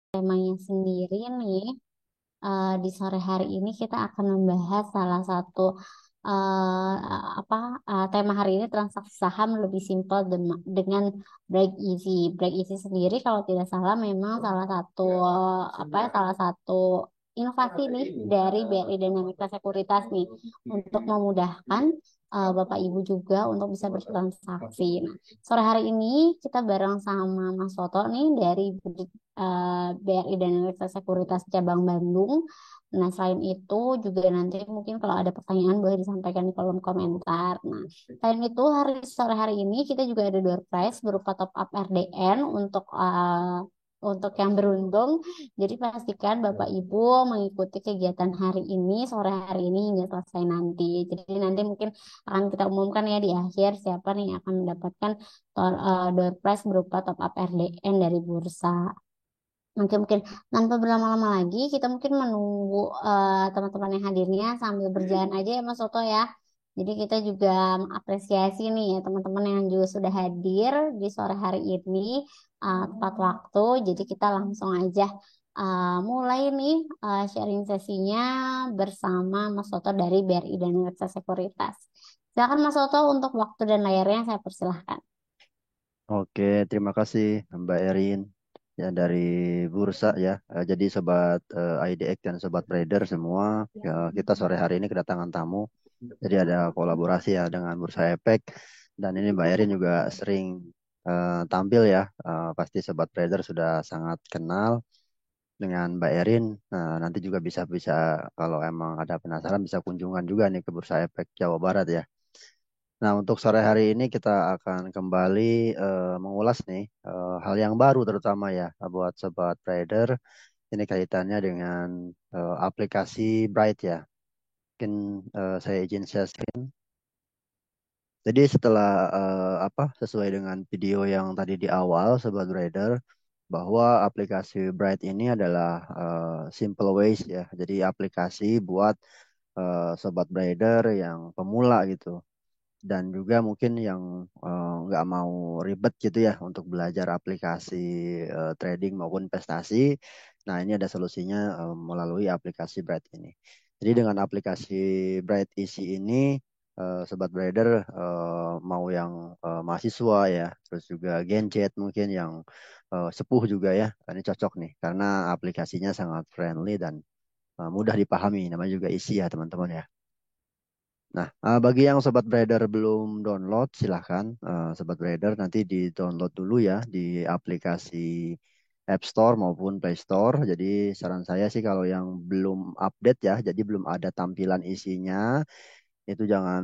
temanya sendiri nih, di sore hari ini kita akan membahas salah satu eh, apa tema hari ini transaksi saham lebih simpel dengan break easy. Break easy sendiri kalau tidak salah memang salah satu salah satu inovasi nih dari BRI Dynamica Sekuritas nih untuk memudahkan Bapak Ibu juga untuk bisa bertransaksi. Nah, sore hari ini kita bareng sama Mas Soto nih dari BRI Dynamics Sekuritas Cabang Bandung. Nah, selain itu juga nanti mungkin kalau ada pertanyaan boleh disampaikan di kolom komentar. Nah, selain itu sore hari ini kita juga ada door prize berupa top up RDN untuk yang beruntung. Jadi pastikan Bapak Ibu mengikuti kegiatan hari ini sore hari ini hingga selesai nanti. Jadi nanti mungkin akan kita umumkan ya di akhir siapa nih yang akan mendapatkan door prize berupa top up RDN dari bursa. Mungkin mungkin tanpa berlama-lama lagi, kita mungkin menunggu teman-teman yang hadirnya sambil berjalan aja ya Mas Soto ya. Jadi kita juga mengapresiasi nih ya teman-teman yang juga sudah hadir di sore hari ini tepat waktu. Jadi kita langsung aja mulai nih sharing sesinya bersama Mas Soto dari BRI dan Reksa Sekuritas. Silakan Mas Soto untuk waktu dan layarnya saya persilahkan. Oke, terima kasih Mbak Erin ya dari Bursa ya. Jadi sobat IDX dan sobat trader semua, ya, kita sore hari ini kedatangan tamu. Jadi ada kolaborasi ya dengan Bursa Efek dan ini Mbak Erin juga sering tampil ya. Pasti sobat trader sudah sangat kenal dengan Mbak Erin. Nah, nanti juga bisa kalau emang ada penasaran bisa kunjungan juga nih ke Bursa Efek Jawa Barat ya. Nah, untuk sore hari ini kita akan kembali mengulas nih hal yang baru terutama ya buat sobat trader. Ini kaitannya dengan aplikasi Bright ya. Mungkin saya izin share screen. Jadi setelah sesuai dengan video yang tadi di awal sobat trader bahwa aplikasi Bright ini adalah simple ways ya. Jadi aplikasi buat sobat trader yang pemula gitu dan juga mungkin yang nggak mau ribet gitu ya untuk belajar aplikasi trading maupun investasi. Nah, ini ada solusinya melalui aplikasi Bright ini. Jadi dengan aplikasi Bright Easy ini, sobat trader mau yang mahasiswa ya, terus juga Gen Z mungkin yang sepuh juga ya, ini cocok nih karena aplikasinya sangat friendly dan mudah dipahami. Namanya juga Easy ya teman-teman ya. Nah, bagi yang sobat trader belum download, silahkan sobat trader nanti di-download dulu ya di aplikasi App Store maupun Play Store. Jadi saran saya sih kalau yang belum update ya, jadi belum ada tampilan isinya, itu jangan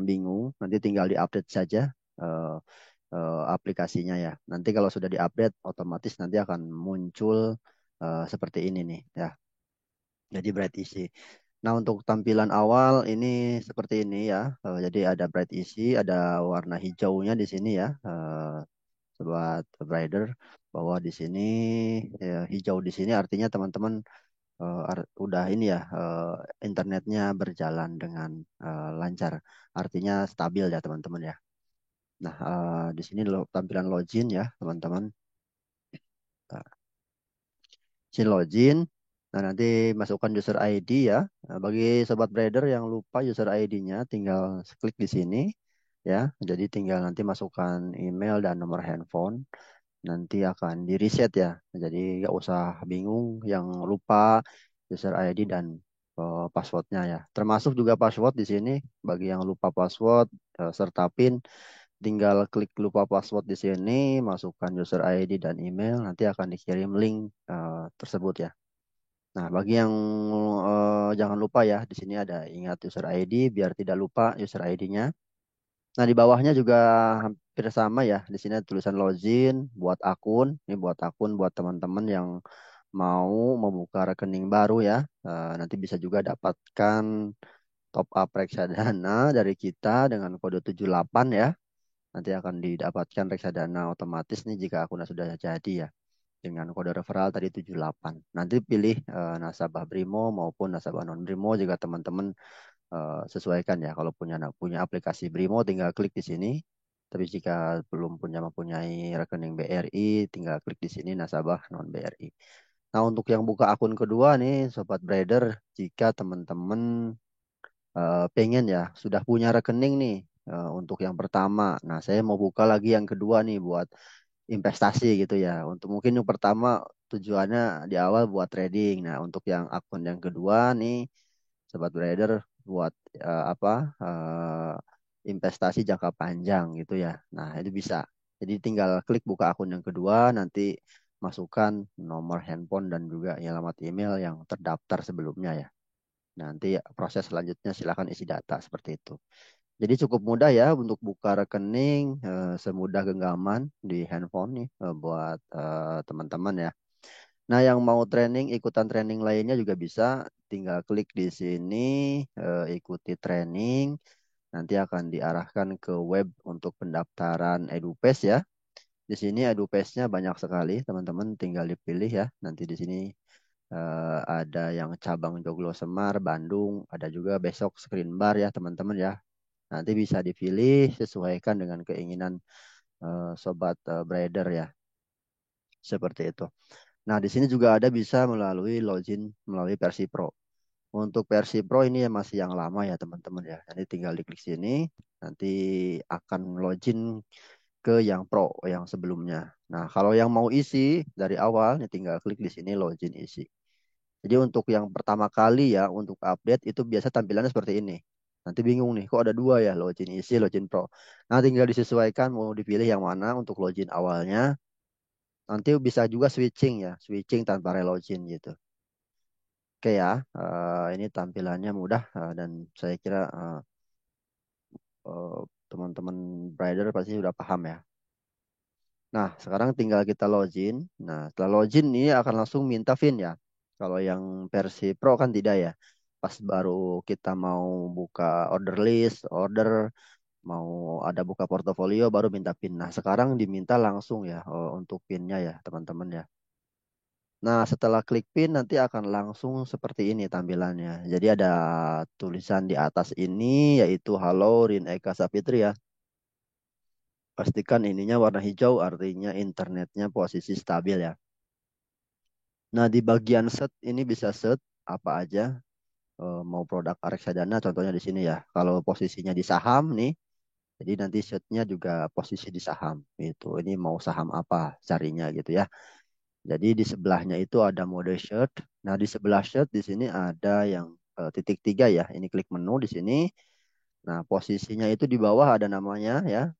bingung. Nanti tinggal di-update saja eh, aplikasinya ya. Nanti kalau sudah di-update, otomatis nanti akan muncul seperti ini nih ya. Jadi Bright Easy. Nah, untuk tampilan awal ini seperti ini ya. Jadi ada bright easy, ada warna hijaunya di sini ya, sobat rider. Bahwa di sini ya, hijau di sini artinya teman-teman udah ini ya, internetnya berjalan dengan lancar. Artinya stabil ya teman-teman ya. Nah, di sini tampilan login ya teman-teman. Nah, Sin login. Nah, nanti masukkan user ID ya. Nah, bagi sobat trader yang lupa user ID-nya, tinggal klik di sini ya. Jadi tinggal nanti masukkan email dan nomor handphone. Nanti akan di reset ya. Jadi nggak usah bingung yang lupa user ID dan passwordnya ya. Termasuk juga password di sini. Bagi yang lupa password serta PIN, tinggal klik lupa password di sini, masukkan user ID dan email. Nanti akan dikirim link tersebut ya. Nah, bagi yang jangan lupa ya, di sini ada ingat user ID biar tidak lupa user ID-nya. Nah, di bawahnya juga hampir sama ya. Di sini ada tulisan login buat akun. Ini buat akun buat teman-teman yang mau membuka rekening baru ya. Nanti bisa juga dapatkan top up reksadana dari kita dengan kode 78 ya. Nanti akan didapatkan reksadana otomatis nih jika akunnya sudah jadi ya dengan kode referral tadi 78. Nanti pilih nasabah Brimo maupun nasabah non Brimo jika teman-teman sesuaikan ya. Kalau punya aplikasi Brimo tinggal klik di sini. Tapi jika belum mempunyai rekening BRI, tinggal klik di sini nasabah non BRI. Nah, untuk yang buka akun kedua nih, Sobat Trader, jika teman-teman pengen ya, sudah punya rekening nih untuk yang pertama. Nah, saya mau buka lagi yang kedua nih buat investasi gitu ya. Untuk mungkin yang pertama tujuannya di awal buat trading. Nah, untuk yang akun yang kedua nih, Sobat Trader buat apa? Investasi jangka panjang gitu ya. Nah, itu bisa. Jadi tinggal klik buka akun yang kedua, nanti masukkan nomor handphone dan juga alamat email yang terdaftar sebelumnya ya. Nanti proses selanjutnya silakan isi data seperti itu. Jadi cukup mudah ya untuk buka rekening semudah genggaman di handphone nih buat teman-teman ya. Nah, yang mau training, ikutan training lainnya juga bisa. Tinggal klik di sini, ikuti training. Nanti akan diarahkan ke web untuk pendaftaran EduPass ya. Di sini EduPass-nya banyak sekali, teman-teman tinggal dipilih ya. Nanti di sini ada yang cabang Joglo Semar, Bandung, ada juga besok Screen Bar ya, teman-teman ya. Nanti bisa dipilih sesuaikan dengan keinginan sobat brader ya, seperti itu. Nah, di sini juga ada bisa melalui login melalui versi Pro. Untuk versi Pro ini ya masih yang lama ya, teman-teman ya. Nanti tinggal diklik sini, nanti akan login ke yang Pro yang sebelumnya. Nah, kalau yang mau isi dari awal, ya tinggal klik di sini login isi. Jadi untuk yang pertama kali ya, untuk update itu biasa tampilannya seperti ini. Nanti bingung nih, kok ada dua ya, login isi, login pro. Nah, tinggal disesuaikan mau dipilih yang mana untuk login awalnya. Nanti bisa juga switching ya, switching tanpa relogin gitu. Oke ya, ini tampilannya mudah dan saya kira eh, teman-teman rider pasti sudah paham ya. Nah, sekarang tinggal kita login. Nah, setelah login ini akan langsung minta PIN ya. Kalau yang versi Pro kan tidak ya. Pas baru kita mau buka order list, order, mau ada buka portofolio baru minta PIN. Nah, sekarang diminta langsung ya untuk PIN-nya ya, teman-teman ya. Nah, setelah klik PIN nanti akan langsung seperti ini tampilannya. Jadi ada tulisan di atas ini yaitu Halo Rin Eka Sapitri ya. Pastikan ininya warna hijau artinya internetnya posisi stabil ya. Nah, di bagian set ini bisa set apa aja, mau produk reksadana contohnya di sini ya. Kalau posisinya di saham nih, jadi nanti setnya juga posisi di saham itu. Ini mau saham apa carinya gitu ya. Jadi di sebelahnya itu ada mode shirt. Nah, di sebelah shirt di sini ada yang titik tiga ya. Ini klik menu di sini. Nah, posisinya itu di bawah ada namanya ya.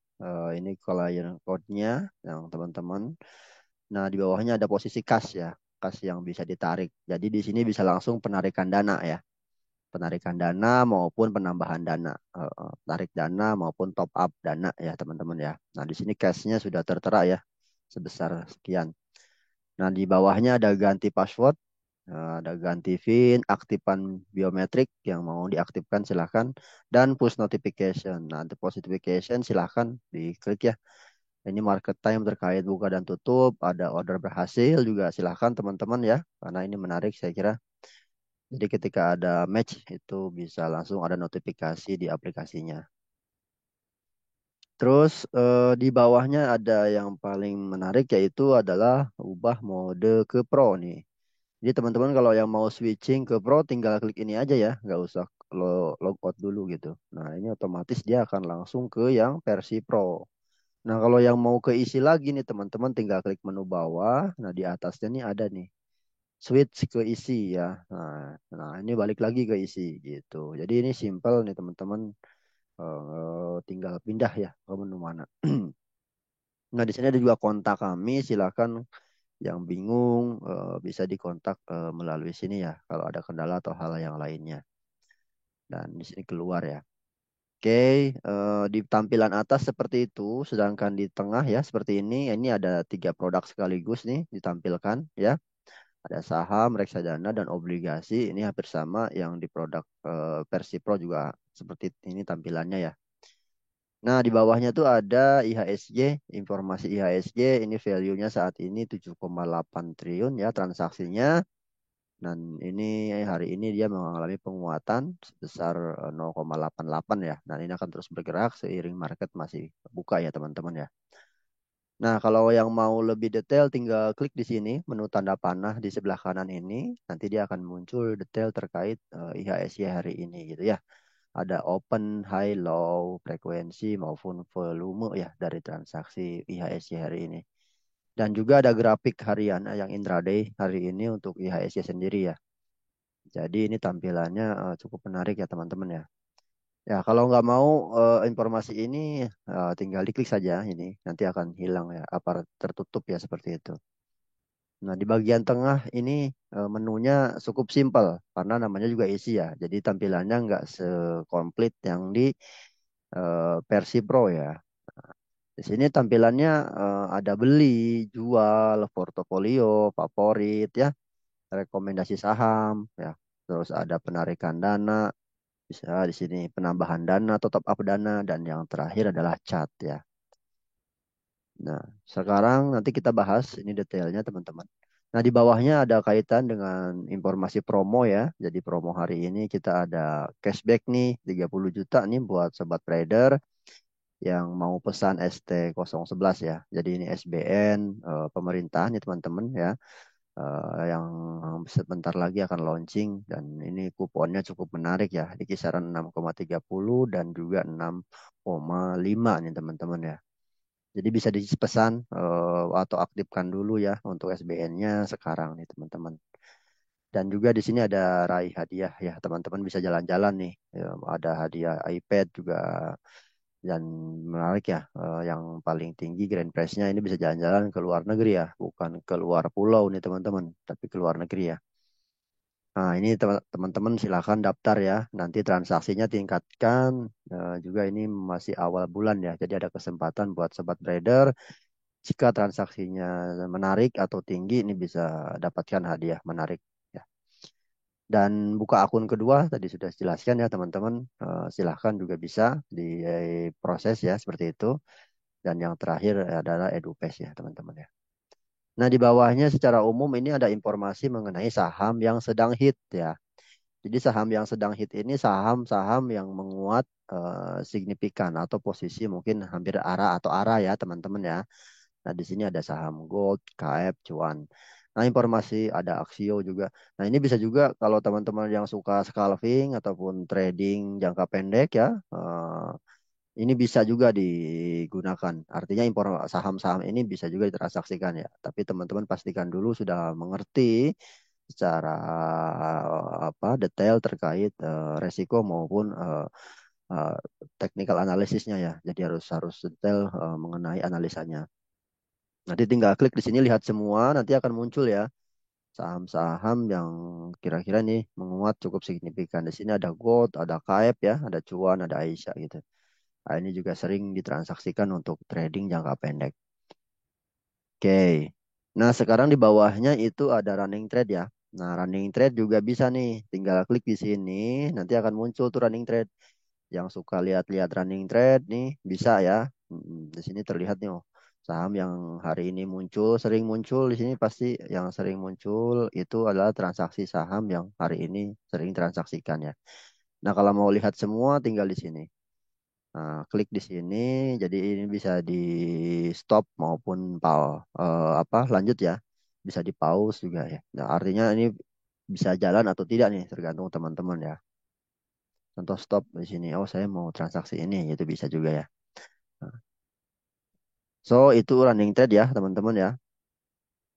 Ini client code-nya yang teman-teman. Nah, di bawahnya ada posisi kas ya, kas yang bisa ditarik. Jadi di sini bisa langsung penarikan dana ya, penarikan dana maupun penambahan dana, tarik dana maupun top up dana ya teman-teman ya. Nah, di sini cashnya sudah tertera ya, sebesar sekian. Nah, di bawahnya ada ganti password, ada ganti PIN, aktifan biometrik yang mau diaktifkan silahkan, dan push notification. Nah, untuk push notification silahkan diklik ya. Ini market time terkait buka dan tutup, ada order berhasil juga silahkan teman-teman ya, karena ini menarik saya kira. Jadi ketika ada match itu bisa langsung ada notifikasi di aplikasinya. Terus di bawahnya ada yang paling menarik yaitu adalah ubah mode ke Pro nih. Jadi teman-teman kalau yang mau switching ke Pro tinggal klik ini aja ya, nggak usah log out dulu gitu. Nah, ini otomatis dia akan langsung ke yang versi Pro. Nah, kalau yang mau keisi lagi nih teman-teman tinggal klik menu bawah. Nah, di atasnya nih ada nih switch ke isi ya. Nah, ini balik lagi ke isi gitu. Jadi ini simple nih teman-teman. Tinggal pindah ya ke menu mana. Nah, di sini ada juga kontak kami. Silakan yang bingung bisa dikontak melalui sini ya. Kalau ada kendala atau hal yang lainnya. Dan di sini keluar ya. Oke, di tampilan atas seperti itu, sedangkan di tengah ya seperti ini. Ini ada tiga produk sekaligus nih ditampilkan ya. Ada saham, reksadana, dan obligasi. Ini hampir sama yang di produk versi Pro juga seperti ini tampilannya ya. Nah, di bawahnya tuh ada IHSG, informasi IHSG. Ini value-nya saat ini 7,8 triliun ya transaksinya. Dan ini hari ini dia mengalami penguatan sebesar 0,88 ya. Dan ini akan terus bergerak seiring market masih buka ya teman-teman ya. Nah, kalau yang mau lebih detail tinggal klik di sini menu tanda panah di sebelah kanan ini. Nanti dia akan muncul detail terkait IHSG hari ini gitu ya. Ada open, high, low, frekuensi maupun volume ya dari transaksi IHSG hari ini. Dan juga ada grafik harian yang intraday hari ini untuk IHSG sendiri ya. Jadi ini tampilannya cukup menarik ya teman-teman ya. Ya kalau nggak mau informasi ini tinggal diklik saja ini nanti akan hilang ya apa tertutup ya seperti itu. Nah di bagian tengah ini menunya cukup simpel karena namanya juga isi ya. Jadi tampilannya nggak sekomplit yang di versi Pro ya. Di sini tampilannya ada beli, jual, portofolio, favorit ya, rekomendasi saham ya. Terus ada penarikan dana, bisa di sini penambahan dana atau top up dana dan yang terakhir adalah chat ya. Nah, sekarang nanti kita bahas ini detailnya teman-teman. Nah, di bawahnya ada kaitan dengan informasi promo ya. Jadi promo hari ini kita ada cashback nih 30 juta nih buat sobat trader yang mau pesan ST011 ya. Jadi ini SBN pemerintah nih teman-teman ya. Yang sebentar lagi akan launching dan ini kuponnya cukup menarik ya di kisaran 6,30 dan juga 6,5 nih teman-teman ya. Jadi bisa dipesan atau aktifkan dulu ya untuk SBN-nya sekarang nih teman-teman. Dan juga di sini ada raih hadiah ya teman-teman bisa jalan-jalan nih. Ya, ada hadiah iPad juga dan menarik ya. Yang paling tinggi grand prize-nya ini bisa jalan-jalan ke luar negeri ya, bukan ke luar pulau nih teman-teman, tapi ke luar negeri ya. Nah, ini teman-teman silakan daftar ya. Nanti transaksinya tingkatkan. Juga ini masih awal bulan ya. Jadi ada kesempatan buat sobat trader. Jika transaksinya menarik atau tinggi, ini bisa dapatkan hadiah menarik. Ya. Dan buka akun kedua, tadi sudah jelaskan ya teman-teman. Silahkan juga bisa diproses ya seperti itu. Dan yang terakhir adalah EduPass ya teman-teman ya. Nah di bawahnya secara umum ini ada informasi mengenai saham yang sedang hit ya. Jadi saham yang sedang hit ini saham-saham yang menguat signifikan atau posisi mungkin hampir arah atau arah ya teman-teman ya. Nah di sini ada saham Gold, KF, Cuan. Nah informasi ada Aksio juga. Nah ini bisa juga kalau teman-teman yang suka scalping ataupun trading jangka pendek ya. Ini bisa juga digunakan. Artinya impor saham-saham ini bisa juga ditransaksikan ya. Tapi teman-teman pastikan dulu sudah mengerti secara apa detail terkait resiko maupun eh, technical analisisnya ya. Jadi harus harus detail mengenai analisanya. Nanti tinggal klik di sini lihat semua, nanti akan muncul ya saham-saham yang kira-kira nih menguat cukup signifikan. Di sini ada Gold, ada KF ya, ada Cuan, ada Aisyah gitu. Nah, ini juga sering ditransaksikan untuk trading jangka pendek. Oke. Nah, sekarang di bawahnya itu ada running trade ya. Nah, running trade juga bisa nih. Tinggal klik di sini, nanti akan muncul tuh running trade. Yang suka lihat-lihat running trade nih, bisa ya. Di sini terlihat nih, oh, saham yang hari ini muncul, sering muncul di sini pasti yang sering muncul itu adalah transaksi saham yang hari ini sering transaksikan ya. Nah, kalau mau lihat semua tinggal di sini. Nah, klik di sini, jadi ini bisa di stop maupun apa lanjut ya, bisa di pause juga ya. Nah, artinya ini bisa jalan atau tidak nih, tergantung teman-teman ya. Contoh stop di sini, oh saya mau transaksi ini, itu bisa juga ya. Nah, so itu running trade ya teman-teman ya.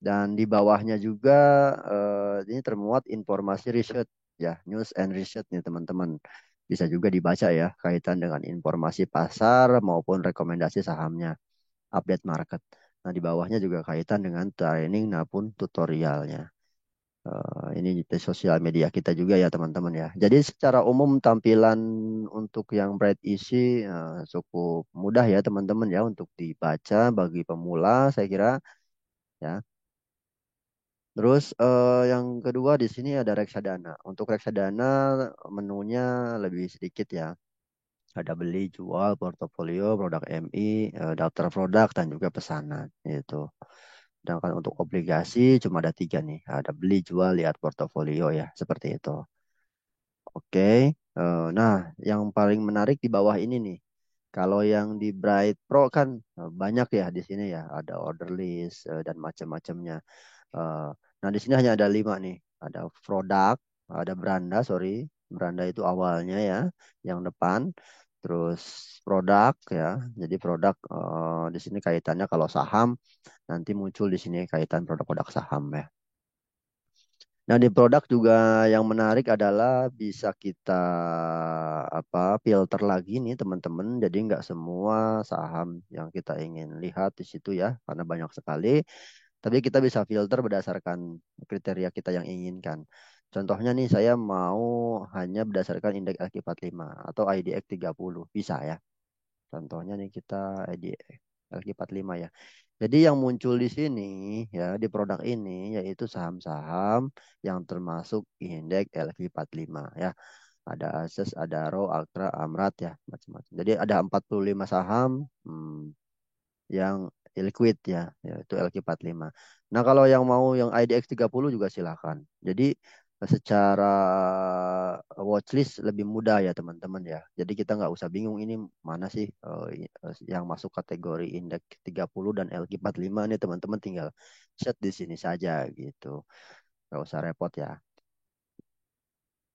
Dan di bawahnya juga ini termuat informasi riset ya, news and research nih teman-teman. Bisa juga dibaca ya kaitan dengan informasi pasar maupun rekomendasi sahamnya. Update market. Nah, di bawahnya juga kaitan dengan training maupun tutorialnya. Ini di sosial media kita juga ya teman-teman ya. Jadi secara umum tampilan untuk yang Bright Easy cukup mudah ya teman-teman ya untuk dibaca bagi pemula saya kira ya. Terus yang kedua di sini ada reksadana. Untuk reksadana menunya lebih sedikit ya. Ada beli, jual, portofolio, produk MI, daftar produk dan juga pesanan itu. Sedangkan untuk obligasi cuma ada tiga nih. Ada beli, jual, lihat portofolio ya. Seperti itu. Oke. Nah, yang paling menarik di bawah ini nih. Kalau yang di Bright Pro kan banyak ya di sini ya. Ada order list dan macam-macamnya. Eh, nah, di sini hanya ada lima nih. Ada produk, ada beranda, sorry. Beranda itu awalnya ya, yang depan. Terus produk ya. Jadi produk di sini kaitannya kalau saham nanti muncul di sini kaitan produk-produk saham ya. Nah, di produk juga yang menarik adalah bisa kita filter lagi nih teman-teman. Jadi nggak semua saham yang kita ingin lihat di situ ya, karena banyak sekali. Tapi kita bisa filter berdasarkan kriteria kita yang inginkan. Contohnya nih saya mau hanya berdasarkan indeks LQ45 atau IDX 30 bisa ya. Contohnya nih kita IDX LQ45 ya. Jadi yang muncul di sini ya di produk ini yaitu saham-saham yang termasuk indeks LQ45 ya. Ada Ases, ada Ro, Altra, Amrat ya macam-macam. Jadi ada 45 saham yang liquid ya, yaitu LQ45. Nah, kalau yang mau yang IDX 30 juga silakan. Jadi secara watchlist lebih mudah ya teman-teman ya. Jadi kita nggak usah bingung ini mana sih yang masuk kategori indeks 30 dan LQ45 nih teman-teman tinggal set di sini saja gitu. Nggak usah repot ya.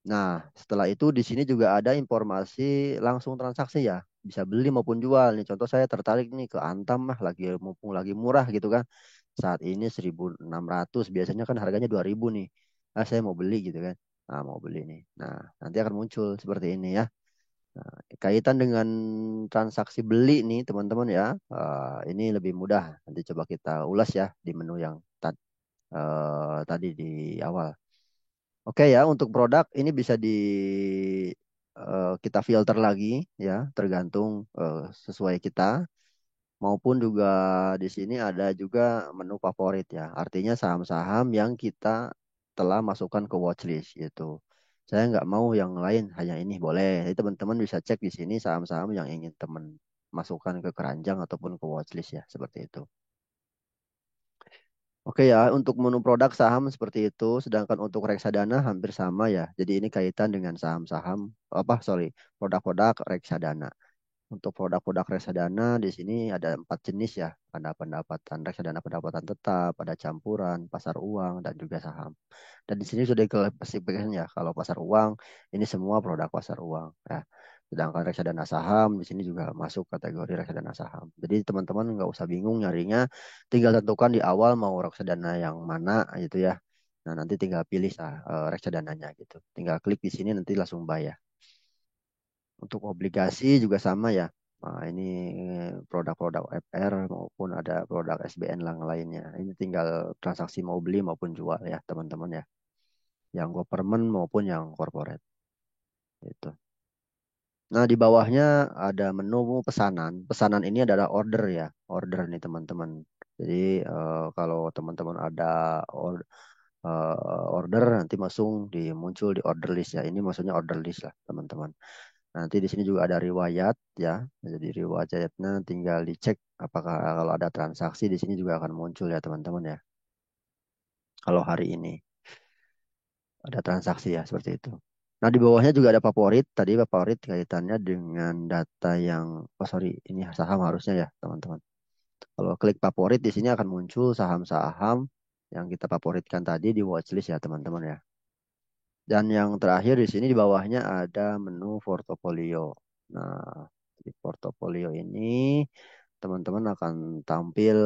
Nah, setelah itu di sini juga ada informasi langsung transaksi ya. Bisa beli maupun jual nih. Contoh saya tertarik nih ke Antam lah lagi mumpung lagi murah gitu kan. Saat ini 1.600 biasanya kan harganya 2.000 nih. Ah, saya mau beli gitu kan. Nah, mau beli nih. Nah, nanti akan muncul seperti ini ya. Nah, kaitan dengan transaksi beli nih teman-teman ya. Ini lebih mudah. Nanti coba kita ulas ya di menu yang tadi di awal. Oke ya, untuk produk ini bisa kita filter lagi ya, tergantung sesuai kita. Maupun juga di sini ada juga menu favorit ya. Artinya saham-saham yang kita telah masukkan ke watchlist gitu. Saya nggak mau yang lain, hanya ini boleh. Jadi teman-teman bisa cek di sini saham-saham yang ingin teman masukkan ke keranjang ataupun ke watchlist ya, seperti itu. Oke ya, untuk menu produk saham seperti itu, sedangkan untuk reksadana hampir sama ya. Jadi ini kaitan dengan saham-saham, produk-produk reksadana. Untuk produk-produk reksadana di sini ada 4 jenis ya. Ada pendapatan reksadana pendapatan tetap, ada campuran, pasar uang, dan juga saham. Dan di sini sudah diklasifikasikan ya, kalau pasar uang ini semua produk pasar uang ya. Sedangkan reksadana saham di sini juga masuk kategori reksadana saham. Jadi teman-teman nggak usah bingung nyarinya, tinggal tentukan di awal mau reksadana yang mana gitu ya. Nah nanti tinggal pilih reksadananya gitu. Tinggal klik di sini nanti langsung buy ya. Untuk obligasi juga sama ya. Nah, ini produk-produk FR maupun ada produk SBN yang lainnya. Ini tinggal transaksi mau beli maupun jual ya teman-teman ya. Yang government maupun yang corporate. Itu. Nah, di bawahnya ada menu pesanan. Pesanan ini adalah order ya, order nih teman-teman. Jadi kalau teman-teman ada order nanti langsung muncul di order list ya. Ini maksudnya order list lah teman-teman. Nanti di sini juga ada riwayat ya. Jadi riwayatnya tinggal dicek apakah kalau ada transaksi di sini juga akan muncul ya teman-teman ya. Kalau hari ini ada transaksi ya seperti itu. Nah, di bawahnya juga ada favorit. Tadi favorit kaitannya dengan data yang, oh sorry, ini saham harusnya ya, teman-teman. Kalau klik favorit di sini akan muncul saham-saham yang kita favoritkan tadi di watchlist ya, teman-teman ya. Dan yang terakhir di sini di bawahnya ada menu portofolio. Nah, di portofolio ini teman-teman akan tampil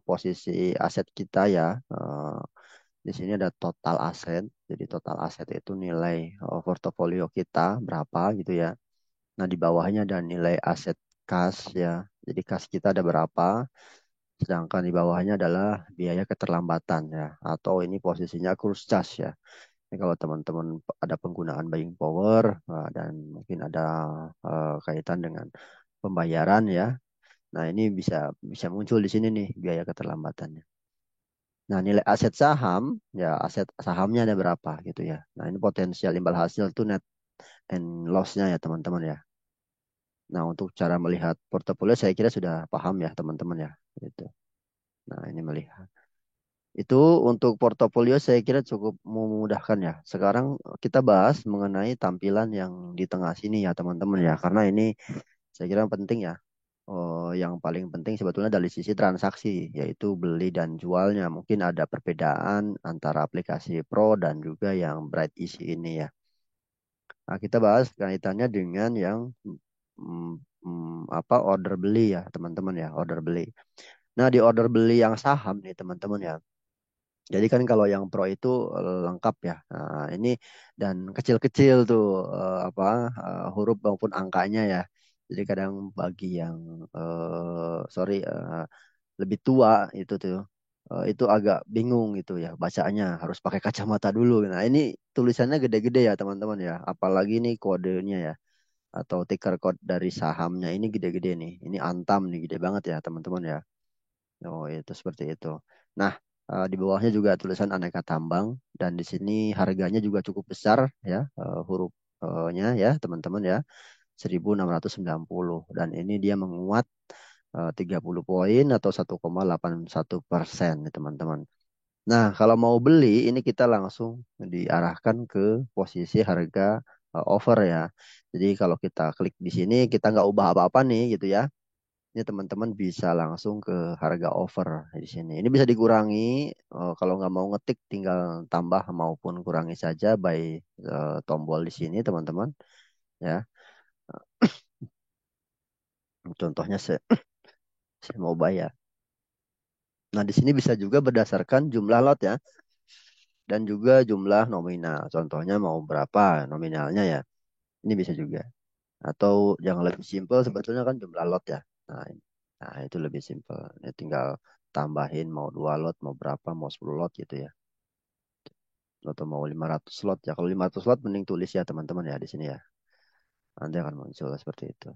posisi aset kita ya. Di sini ada total aset. Jadi total aset itu nilai portofolio kita berapa gitu ya. Nah, di bawahnya ada nilai aset kas ya. Jadi kas kita ada berapa. Sedangkan di bawahnya adalah biaya keterlambatan ya. Atau ini posisinya cruise charge ya. Ini kalau teman-teman ada penggunaan buying power dan mungkin ada kaitan dengan pembayaran ya. Nah, ini bisa bisa muncul di sini nih biaya keterlambatannya. Nah, nilai aset saham, ya aset sahamnya ada berapa gitu ya. Nah, ini potensial imbal hasil tuh net and loss-nya ya teman-teman ya. Nah, untuk cara melihat portofolio saya kira sudah paham ya teman-teman ya. Gitu. Nah, ini melihat. Itu untuk portofolio saya kira cukup memudahkan ya. Sekarang kita bahas mengenai tampilan yang di tengah sini ya teman-teman ya. Karena ini saya kira penting ya. Yang paling penting sebetulnya dari sisi transaksi, yaitu beli dan jualnya. Mungkin ada perbedaan antara aplikasi Pro dan juga yang Bright Easy ini ya. Nah, kita bahas kaitannya dengan yang apa order beli ya teman-teman ya, order beli. Nah, di order beli yang saham nih teman-teman ya. Jadi kan kalau yang pro itu lengkap ya. Nah, ini dan kecil-kecil tuh apa huruf maupun angkanya ya. Jadi kadang bagi yang sorry lebih tua itu agak bingung gitu ya bacanya harus pakai kacamata dulu. Nah, ini tulisannya gede-gede ya teman-teman ya. Apalagi nih kodenya ya atau ticker code dari sahamnya ini gede-gede nih. Ini Antam nih gede banget ya teman-teman ya. Oh, itu seperti itu. Nah, di bawahnya juga tulisan aneka tambang dan di sini harganya juga cukup besar ya, hurufnya ya, teman-teman ya, 1690 dan ini dia menguat 30 poin atau 1,81% nih, teman-teman. Nah, kalau mau beli ini kita langsung diarahkan ke posisi harga over ya. Jadi kalau kita klik di sini kita nggak ubah apa-apa nih gitu ya. Ini teman-teman bisa langsung ke harga over di sini. Ini bisa dikurangi kalau nggak mau ngetik tinggal tambah maupun kurangi saja by tombol di sini teman-teman ya. Contohnya saya mau bayar. Nah di sini bisa juga berdasarkan jumlah lot ya dan juga jumlah nominal. Contohnya mau berapa nominalnya ya. Ini bisa juga. Atau yang lebih simpel sebetulnya kan jumlah lot ya. Nah, nah itu lebih simpel. Ini tinggal tambahin mau 2 lot, mau berapa, mau 10 lot gitu ya. Atau mau 500 slot ya. Kalau 500 slot mending tulis ya teman-teman ya di sini ya. Nanti akan muncul seperti itu.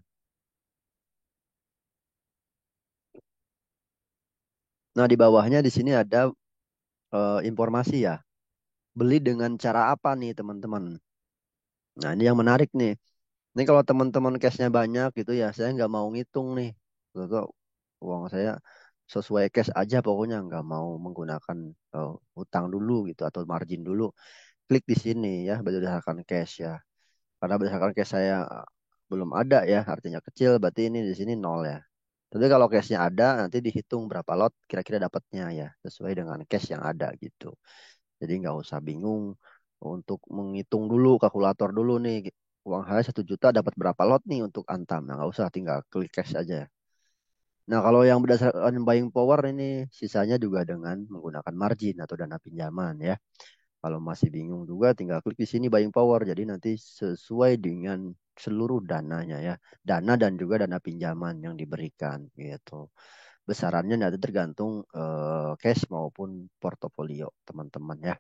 Nah, di bawahnya di sini ada informasi ya. Beli dengan cara apa nih teman-teman? Nah, ini yang menarik nih. Ini kalau teman-teman cashnya banyak gitu ya, saya nggak mau ngitung nih. Gitu, uang saya sesuai cash aja pokoknya nggak mau menggunakan hutang dulu gitu atau margin dulu. Klik di sini ya berdasarkan cash ya. Karena berdasarkan cash saya belum ada ya, artinya kecil, berarti ini di sini nol ya. Tapi kalau cashnya ada, nanti dihitung berapa lot kira-kira dapatnya ya, sesuai dengan cash yang ada gitu. Jadi nggak usah bingung untuk menghitung dulu, kalkulator dulu nih. Uang saya 1 juta dapat berapa lot nih untuk Antam. Nah, nggak usah, tinggal klik cash aja. Nah, kalau yang berdasarkan buying power ini sisanya juga dengan menggunakan margin atau dana pinjaman ya. Kalau masih bingung juga tinggal klik di sini buying power. Jadi nanti sesuai dengan seluruh dananya ya. Dana dan juga dana pinjaman yang diberikan gitu. Besarannya nanti tergantung cash maupun portofolio teman-teman ya.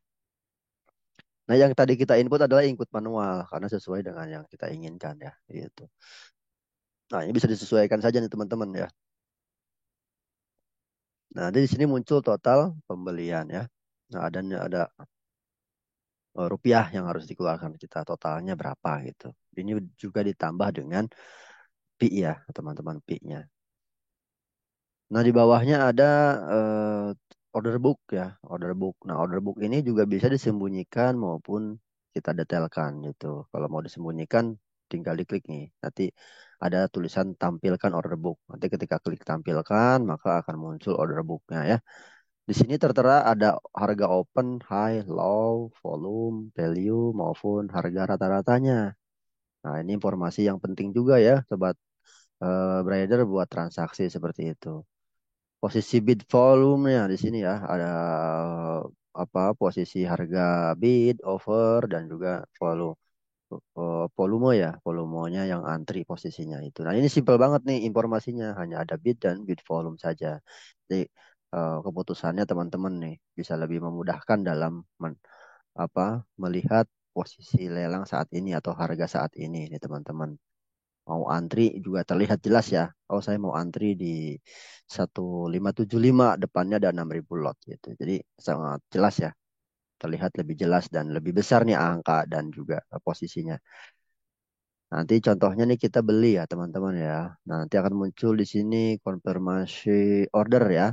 Nah, yang tadi kita input adalah input manual karena sesuai dengan yang kita inginkan ya gitu. Nah, ini bisa disesuaikan saja nih teman-teman ya. Nah, nanti di sini muncul total pembelian ya. Nah, ada rupiah yang harus dikeluarkan kita totalnya berapa gitu. Ini juga ditambah dengan P ya, teman-teman P-nya. Nah, di bawahnya ada order book ya, order book. Nah, order book ini juga bisa disembunyikan maupun kita detailkan gitu. Kalau mau disembunyikan, tinggal diklik nih. Nanti ada tulisan tampilkan order book. Nanti ketika klik tampilkan, maka akan muncul order booknya ya. Di sini tertera ada harga open, high, low, volume, value, maupun harga rata-ratanya. Nah, ini informasi yang penting juga ya, sobat trader buat transaksi seperti itu. Posisi bid volume-nya di sini ya, ada apa posisi harga bid, over, dan juga volume. Volume ya, volumenya yang antri posisinya itu. Nah, ini simpel banget nih informasinya, hanya ada bid dan bid volume saja. Jadi keputusannya teman-teman nih bisa lebih memudahkan dalam apa melihat posisi lelang saat ini atau harga saat ini nih teman-teman. Mau antri juga terlihat jelas ya. Oh, saya mau antri di 1575 depannya ada 6.000 lot gitu. Jadi sangat jelas ya. Terlihat lebih jelas dan lebih besar nih angka dan juga posisinya. Nanti contohnya nih kita beli ya teman-teman ya. Nanti akan muncul di sini konfirmasi order ya.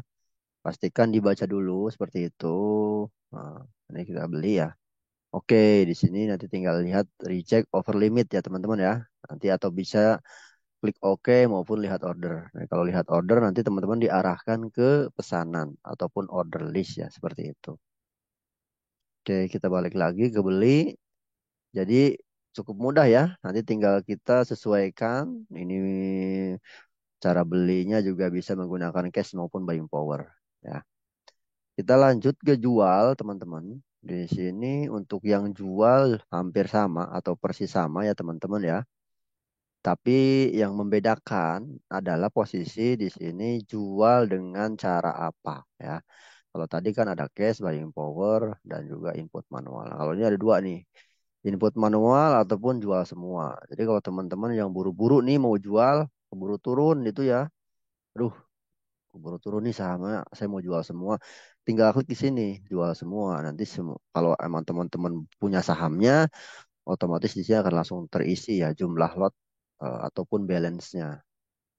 Pastikan dibaca dulu seperti itu. Nah, ini kita beli ya. Oke, di sini nanti tinggal lihat reject over limit ya teman-teman ya. Nanti atau bisa klik OK maupun lihat order. Nah, kalau lihat order nanti teman-teman diarahkan ke pesanan ataupun order list ya seperti itu. Oke, kita balik lagi ke beli. Jadi cukup mudah ya. Nanti tinggal kita sesuaikan. Ini cara belinya juga bisa menggunakan cash maupun buying power. Ya, kita lanjut ke jual teman-teman. Di sini untuk yang jual hampir sama atau persis sama ya teman-teman ya. Tapi yang membedakan adalah posisi di sini jual dengan cara apa ya. Kalau tadi kan ada cash, buying power, dan juga input manual. Nah, kalau ini ada dua nih, input manual ataupun jual semua. Jadi kalau teman-teman yang buru-buru nih mau jual, keburu turun itu ya, aduh, keburu turun nih sahamnya, saya mau jual semua. Tinggal klik di sini, jual semua. Nanti semua, kalau emang teman-teman punya sahamnya, otomatis di sini akan langsung terisi ya jumlah lot ataupun balance-nya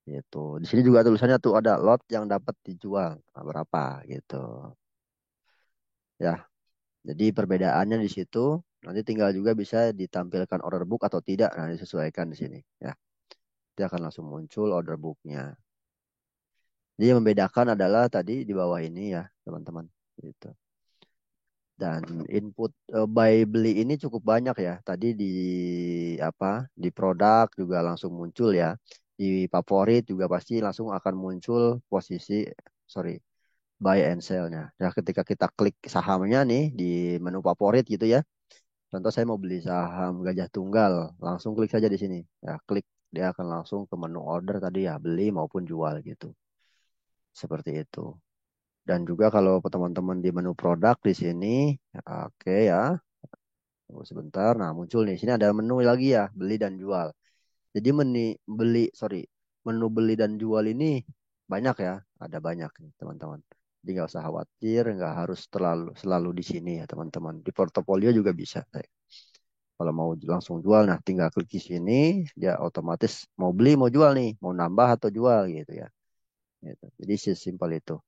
gitu. Di sini juga tulisannya tuh ada lot yang dapat dijual nah, berapa gitu. Ya, jadi perbedaannya di situ. Nanti tinggal juga bisa ditampilkan order book atau tidak. Nah, disesuaikan di sini. Ya, dia akan langsung muncul order booknya. Jadi yang membedakan adalah tadi di bawah ini ya, teman-teman. Gitu. Dan input buy beli ini cukup banyak ya. Tadi di apa? Di produk juga langsung muncul ya. Di favorit juga pasti langsung akan muncul posisi sorry buy and sell-nya. Nah, ketika kita klik sahamnya nih di menu favorit gitu ya. Contoh saya mau beli saham Gajah Tunggal, langsung klik saja di sini. Ya, klik dia akan langsung ke menu order tadi ya, beli maupun jual gitu. Seperti itu. Dan juga kalau teman-teman di menu produk di sini, oke ya, tunggu sebentar. Nah, muncul nih. Sini ada menu lagi ya, beli dan jual. Jadi menu beli dan jual ini banyak ya, ada banyak nih, teman-teman. Jadi nggak usah khawatir, nggak harus terlalu selalu di sini ya teman-teman. Di portofolio juga bisa. Kalau mau langsung jual, nah tinggal klik di sini, dia otomatis mau beli, mau jual nih, mau nambah atau jual gitu ya. Gitu. Jadi sesimpel itu.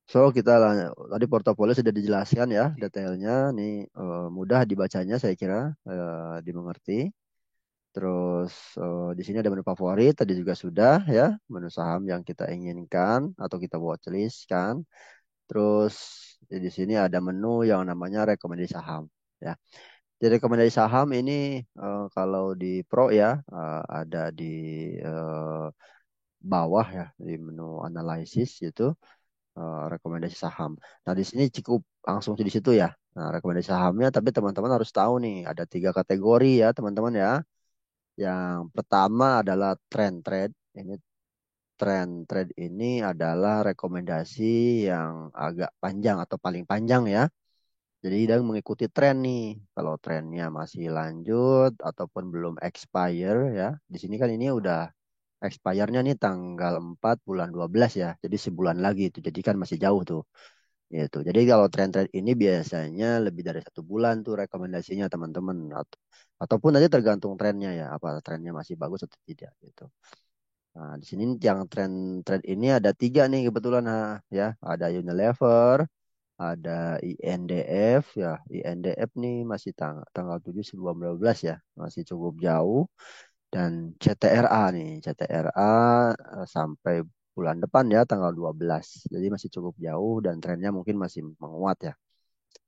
So tadi portofolio sudah dijelaskan ya detailnya, nih mudah dibacanya saya kira dimengerti. Terus di sini ada menu favorit, tadi juga sudah ya, menu saham yang kita inginkan atau kita watchlist kan. Terus di sini ada menu yang namanya rekomendasi saham. Ya, di rekomendasi saham ini kalau di Pro ya ada di eh, bawah ya di menu analisis itu rekomendasi saham. Nah di sini cukup langsung di situ ya. Nah rekomendasi sahamnya, tapi teman-teman harus tahu nih ada tiga kategori ya teman-teman ya. Yang pertama adalah trend trade. Ini trend trade ini adalah rekomendasi yang agak panjang atau paling panjang ya. Jadi dia mengikuti tren nih. Kalau trennya masih lanjut ataupun belum expire ya. Di sini kan ini udah expire-nya nih tanggal 4 bulan 12 ya. Jadi sebulan lagi itu. Jadi kan masih jauh tuh. Gitu. Jadi kalau tren-tren ini biasanya lebih dari 1 bulan tuh rekomendasinya teman-teman. Ataupun nanti tergantung trennya ya. Apa trennya masih bagus atau tidak gitu. Nah, di sini yang tren-tren ini ada tiga nih kebetulan ya. Ada Unilever, ada INDF ya. INDF nih masih tanggal 7 sebelum 12 ya. Masih cukup jauh. Dan CTRA nih. CTRA sampai bulan depan ya tanggal 12. Jadi masih cukup jauh dan trennya mungkin masih menguat ya.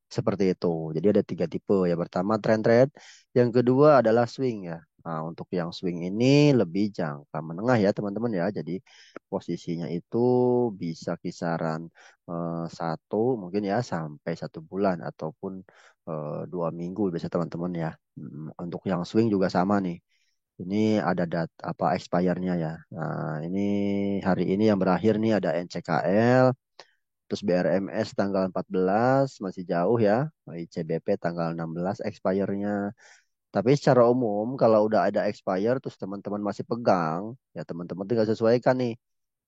Seperti itu. Jadi ada tiga tipe. Yang pertama trend trade, yang kedua adalah swing ya. Nah, untuk yang swing ini lebih jangka menengah ya teman-teman ya. Jadi posisinya itu bisa kisaran 1 mungkin ya sampai 1 bulan ataupun 2 minggu bisa teman-teman ya. Untuk yang swing juga sama nih. Ini ada apa expire-nya ya. Nah, ini hari ini yang berakhir nih ada NCKL. Terus BRMS tanggal 14 masih jauh ya. ICBP tanggal 16 expire-nya. Tapi secara umum kalau udah ada expire terus teman-teman masih pegang, ya teman-teman tinggal sesuaikan nih.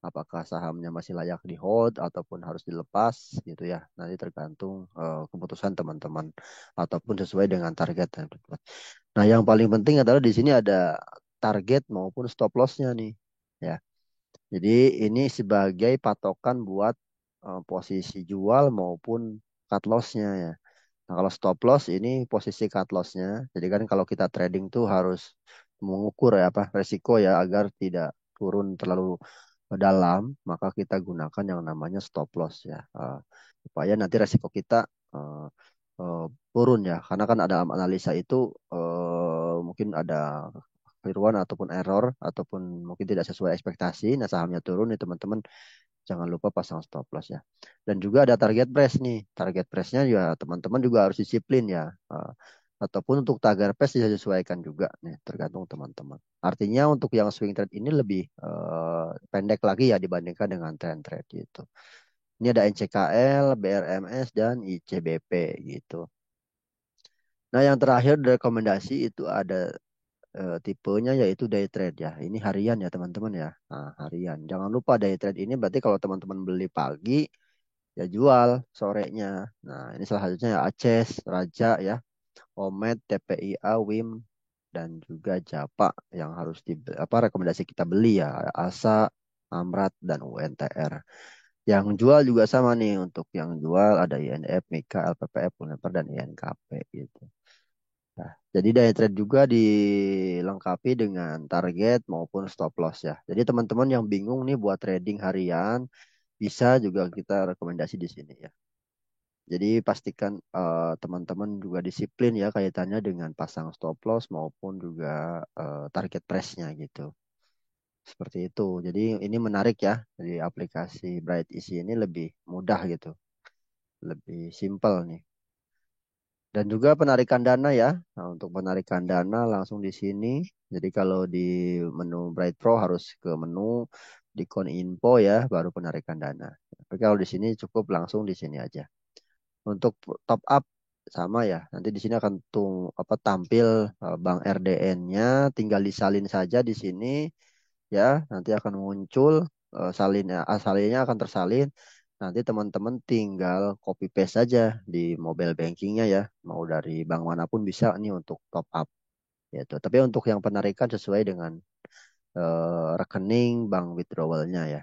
Apakah sahamnya masih layak di hold ataupun harus dilepas gitu ya. Nanti tergantung keputusan teman-teman ataupun sesuai dengan target. Nah, yang paling penting adalah di sini ada target maupun stop loss-nya nih. Ya. Jadi ini sebagai patokan buat posisi jual maupun cut loss-nya ya. Nah, kalau stop loss ini posisi cut loss-nya. Jadi kan kalau kita trading tuh harus mengukur ya apa resiko ya agar tidak turun terlalu dalam, maka kita gunakan yang namanya stop loss ya. Supaya nanti resiko kita eh, eh, turun ya. Karena kan ada analisa itu mungkin ada keliruan ataupun error ataupun mungkin tidak sesuai ekspektasi. Nah, sahamnya turun nih teman-teman, jangan lupa pasang stop loss ya. Dan juga ada target price nih. Target price-nya ya teman-teman juga harus disiplin ya. Ataupun untuk target price disesuaikan juga nih, tergantung teman-teman. Artinya untuk yang swing trade ini lebih pendek lagi ya dibandingkan dengan trend trade gitu. Ini ada NCKL, BRMS, dan ICBP gitu. Nah, yang terakhir rekomendasi itu ada tipenya yaitu day trade ya. Ini harian ya teman-teman ya. Nah, harian. Jangan lupa day trade ini berarti kalau teman-teman beli pagi ya jual sorenya. Nah, ini salah satunya ya Aces, Raja ya, Omed, TPIA, WIM dan juga Japa yang harus di apa rekomendasi kita beli ya, ASA, Amrat dan UNTR. Yang jual juga sama nih untuk yang jual ada INF, Mika, LPPF, Uniper dan INKP gitu. Nah, jadi day trade juga dilengkapi dengan target maupun stop loss ya. Jadi teman-teman yang bingung nih buat trading harian, bisa juga kita rekomendasi di sini ya. Jadi pastikan teman-teman juga disiplin ya kaitannya dengan pasang stop loss maupun juga target price-nya gitu. Seperti itu. Jadi ini menarik ya. Jadi aplikasi Bright Easy ini lebih mudah gitu. Lebih simple nih. Dan juga penarikan dana ya. Nah, untuk penarikan dana langsung di sini. Jadi kalau di menu Bright Pro harus ke menu di info ya, baru penarikan dana. Tapi kalau di sini cukup langsung di sini aja. Untuk top up sama ya. Nanti di sini akan apa tampil bank RDN-nya, tinggal disalin saja di sini ya. Nanti akan muncul salinnya, salinnya akan tersalin. Nanti teman-teman tinggal copy paste saja di mobile bankingnya ya. Mau dari bank manapun bisa nih untuk top up gitu. Tapi untuk yang penarikan sesuai dengan rekening bank withdrawalnya ya.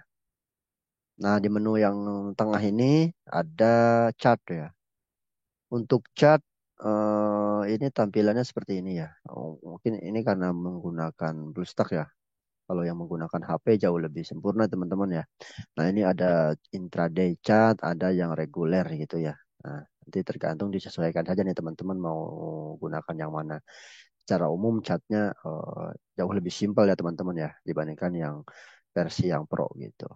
Nah, di menu yang tengah ini ada chart ya. Untuk chat ini tampilannya seperti ini ya. Oh, mungkin ini karena menggunakan BlueStack ya. Kalau yang menggunakan HP jauh lebih sempurna teman-teman ya. Nah ini ada intraday chat, ada yang reguler gitu ya. Nah, nanti tergantung disesuaikan saja nih teman-teman mau gunakan yang mana. Secara umum chatnya jauh lebih simpel ya teman-teman ya dibandingkan yang versi yang pro gitu.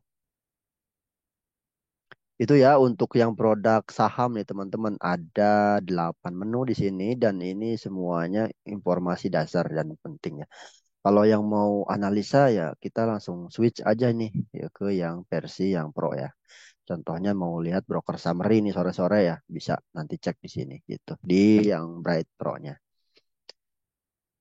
Itu ya untuk yang produk saham nih teman-teman. Ada 8 menu di sini dan ini semuanya informasi dasar dan penting ya. Kalau yang mau analisa ya kita langsung switch aja nih ya ke yang versi yang pro ya. Contohnya mau lihat broker summary nih sore-sore ya bisa nanti cek di sini gitu. Di yang Bright Pro-nya.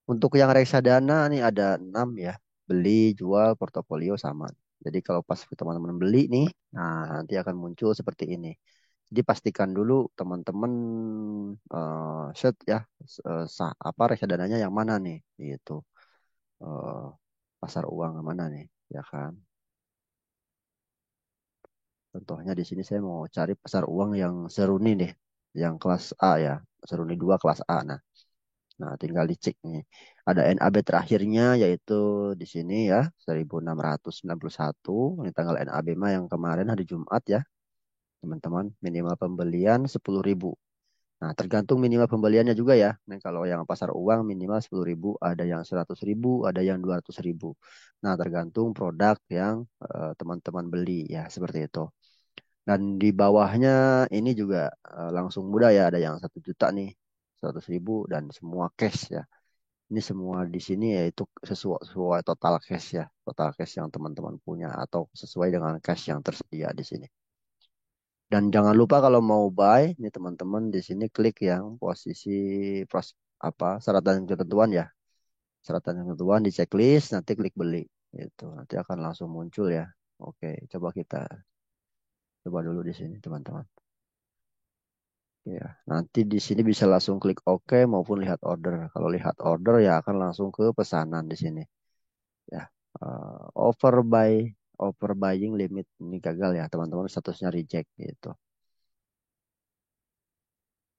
Untuk yang reksadana nih ada 6 ya. Beli, jual, portofolio sama. Jadi kalau pas teman-teman beli nih, nah nanti akan muncul seperti ini. Jadi pastikan dulu teman-teman set ya apa reksadananya yang mana nih gitu. Eh, pasar uang yang mana nih ya kan. Contohnya di sini saya mau cari pasar uang yang seruni deh, yang kelas A ya, seruni 2 kelas A. Nah, tinggal dicek nih. Ada NAB terakhirnya yaitu di sini ya 1691. Ini tanggal NAB mah yang kemarin hari Jumat ya, teman-teman. Minimal pembelian 10.000. Nah, tergantung minimal pembeliannya juga ya. Nah, kalau yang pasar uang minimal 10.000, ada yang 100.000, ada yang 200.000. Nah, tergantung produk yang teman-teman beli ya, seperti itu. Dan di bawahnya ini juga langsung mudah ya, ada yang 1 juta nih, 100.000 dan semua cash ya. Ini semua di sini yaitu sesuai total cash ya, total cash yang teman-teman punya atau sesuai dengan cash yang tersedia di sini. Dan jangan lupa kalau mau buy, ini teman-teman di sini klik yang posisi apa syarat dan ketentuan ya. Syarat dan ketentuan di checklist, nanti klik beli. Itu nanti akan langsung muncul ya. Oke, coba kita coba dulu di sini teman-teman. Ya, nanti di sini bisa langsung klik OK maupun lihat order. Kalau lihat order ya akan langsung ke pesanan di sini. Ya, over by overbuying limit ini gagal ya teman-teman, statusnya reject gitu.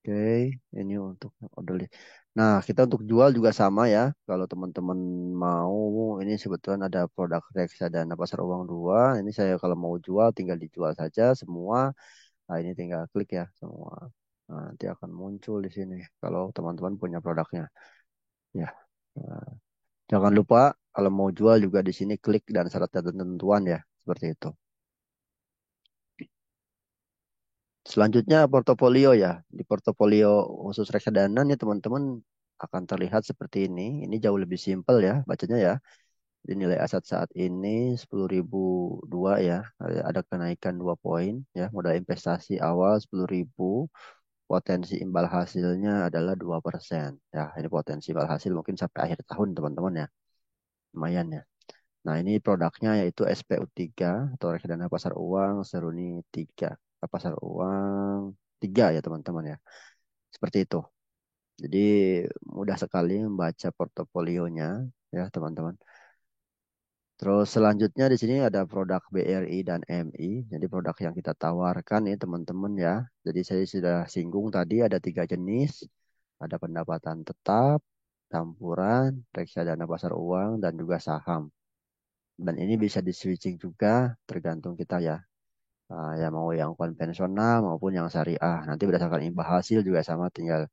Oke, ini untuk order list. Nah, kita untuk jual juga sama ya. Kalau teman-teman mau, ini sebetulnya ada produk reksadana pasar uang 2. Ini saya kalau mau jual tinggal dijual saja semua. Nah, ini tinggal klik ya semua. Nah, nanti akan muncul di sini kalau teman-teman punya produknya. Ya. Nah, jangan lupa kalau mau jual juga di sini klik dan syarat dan ketentuan ya, seperti itu. Selanjutnya portofolio ya. Di portofolio khusus reksadana nih teman-teman akan terlihat seperti ini. Ini jauh lebih simpel ya bacanya ya. Di nilai aset saat ini 10.002 ya. Ada kenaikan 2 poin ya. Modal investasi awal 10.000. Potensi imbal hasilnya adalah 2%. Ya, ini potensi imbal hasil mungkin sampai akhir tahun teman-teman ya. Lumayan ya. Nah, ini produknya yaitu SPU3 atau reksadana pasar uang Seruni 3. Pasar uang 3 ya teman-teman ya. Seperti itu. Jadi mudah sekali membaca portofolionya ya teman-teman. Terus selanjutnya di sini ada produk BRI dan MI. Jadi produk yang kita tawarkan nih teman-teman ya. Jadi saya sudah singgung tadi ada 3 jenis. Ada pendapatan tetap, campuran, reksadana pasar uang, dan juga saham. Dan ini bisa di switching juga tergantung kita ya. Ya mau yang konvensional maupun yang syariah. Nanti berdasarkan imbal hasil juga sama tinggal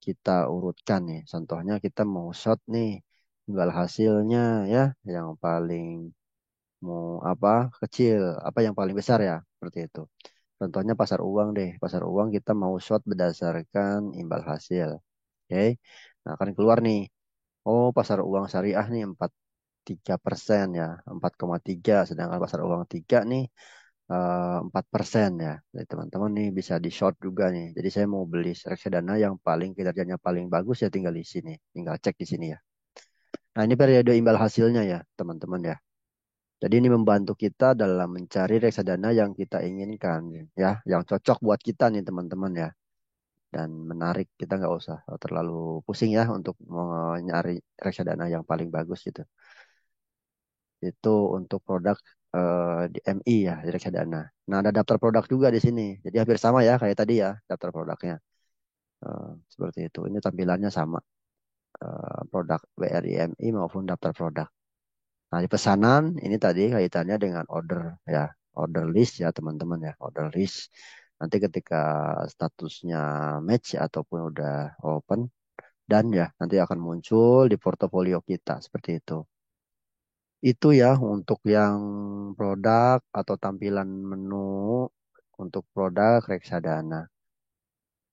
kita urutkan nih. Contohnya kita mau short nih imbal hasilnya ya yang paling mau apa kecil, apa yang paling besar ya seperti itu. Contohnya pasar uang deh. Pasar uang kita mau short berdasarkan imbal hasil. Oke. Nah, akan keluar nih. Oh, pasar uang syariah nih 43% ya, 4,3. Sedangkan pasar uang 3 nih 4% ya. Jadi teman-teman nih bisa di short juga nih. Jadi saya mau beli reksadana yang paling kinerjanya paling bagus ya tinggal di sini. Tinggal cek di sini ya. Nah, ini periode imbal hasilnya ya, teman-teman ya. Jadi ini membantu kita dalam mencari reksadana yang kita inginkan ya, yang cocok buat kita nih teman-teman ya. Dan menarik, kita nggak usah terlalu pusing ya untuk nyari reksadana yang paling bagus gitu. Itu untuk produk di MI ya, di reksadana. Nah, ada daftar produk juga di sini. Jadi hampir sama ya kayak tadi ya, daftar produknya. Seperti itu. Ini tampilannya sama. Produk BRI MI maupun daftar produk. Nah, di pesanan ini tadi kaitannya dengan order ya, order list ya teman-teman ya, order list. Nanti ketika statusnya match ataupun udah open dan ya nanti akan muncul di portofolio kita seperti itu. Itu ya untuk yang produk atau tampilan menu untuk produk reksadana.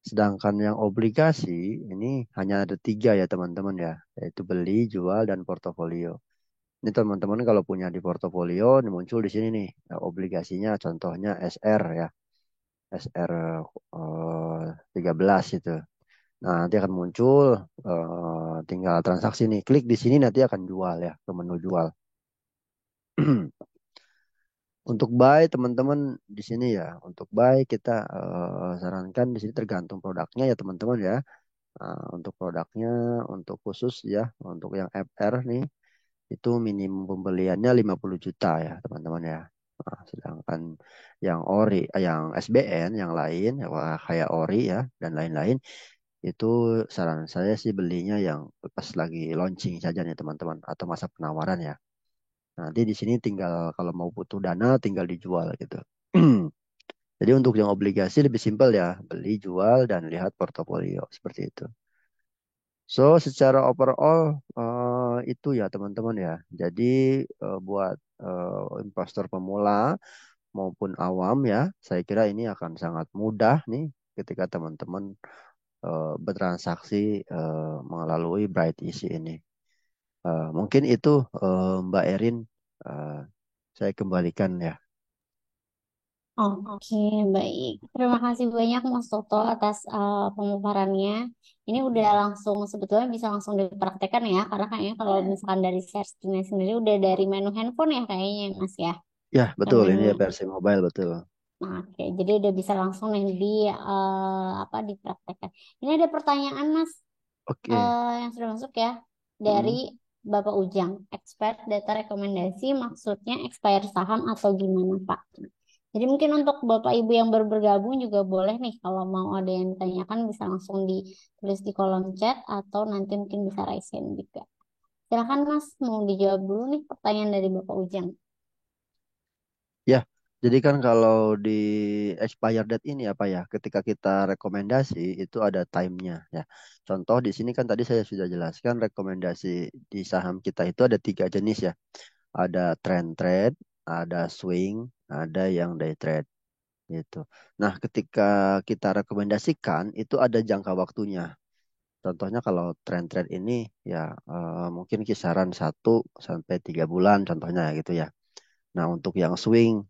Sedangkan yang obligasi ini hanya ada 3 ya teman-teman ya, yaitu beli, jual, dan portofolio. Ini teman-teman kalau punya di portofolio, ini muncul di sini nih. Obligasinya contohnya SR ya. SR 13 itu. Nah, nanti akan muncul tinggal transaksi nih. Klik di sini nanti akan jual ya, ke menu jual. Untuk buy teman-teman di sini ya. Untuk buy kita sarankan di sini tergantung produknya ya teman-teman ya. Untuk produknya, untuk khusus ya, untuk yang FR nih itu minimum pembeliannya 50 juta ya teman-teman ya. Nah, sedangkan yang ori, yang SBN yang lain ya, kayak ori ya dan lain-lain itu saran saya sih belinya yang pas lagi launching saja nih teman-teman atau masa penawaran ya. Nanti di sini tinggal kalau mau butuh dana tinggal dijual gitu. Jadi untuk yang obligasi lebih simpel ya, beli, jual dan lihat portofolio seperti itu. So, secara overall itu ya teman-teman ya. Jadi buat investor pemula maupun awam ya, saya kira ini akan sangat mudah nih ketika teman-teman bertransaksi melalui Bright Easy ini. Mungkin itu Mbak Erin, eh, saya kembalikan ya. Oke, baik. Terima kasih banyak Mas Toto atas pemaparannya. Ini udah langsung, sebetulnya bisa langsung dipraktekkan ya, karena kayaknya kalau misalkan dari searchnya sendiri udah dari menu handphone ya kayaknya Mas ya. Ya, Dari betul. menu. Ini ya versi mobile betul. Nah, oke, jadi udah bisa langsung nih di apa dipraktekkan. Ini ada pertanyaan Mas Oke. yang sudah masuk ya dari Mm-mm. Bapak Ujang. Expired data rekomendasi maksudnya expired saham atau gimana Pak? Jadi mungkin untuk Bapak Ibu yang baru bergabung juga boleh nih kalau mau ada yang ditanyakan bisa langsung ditulis di kolom chat atau nanti mungkin bisa raise hand juga. Silakan Mas, mau dijawab dulu nih pertanyaan dari Bapak Ujang. Ya, jadi kan kalau di expired date ini apa ya, ketika kita rekomendasi itu ada time-nya ya. Contoh di sini kan tadi saya sudah jelaskan rekomendasi di saham kita itu ada tiga jenis ya. Ada trend trade, ada swing, ada yang day trade gitu. Nah, ketika kita rekomendasikan itu ada jangka waktunya. Contohnya kalau trend trade ini ya mungkin kisaran 1 sampai 3 bulan contohnya gitu ya. Nah, untuk yang swing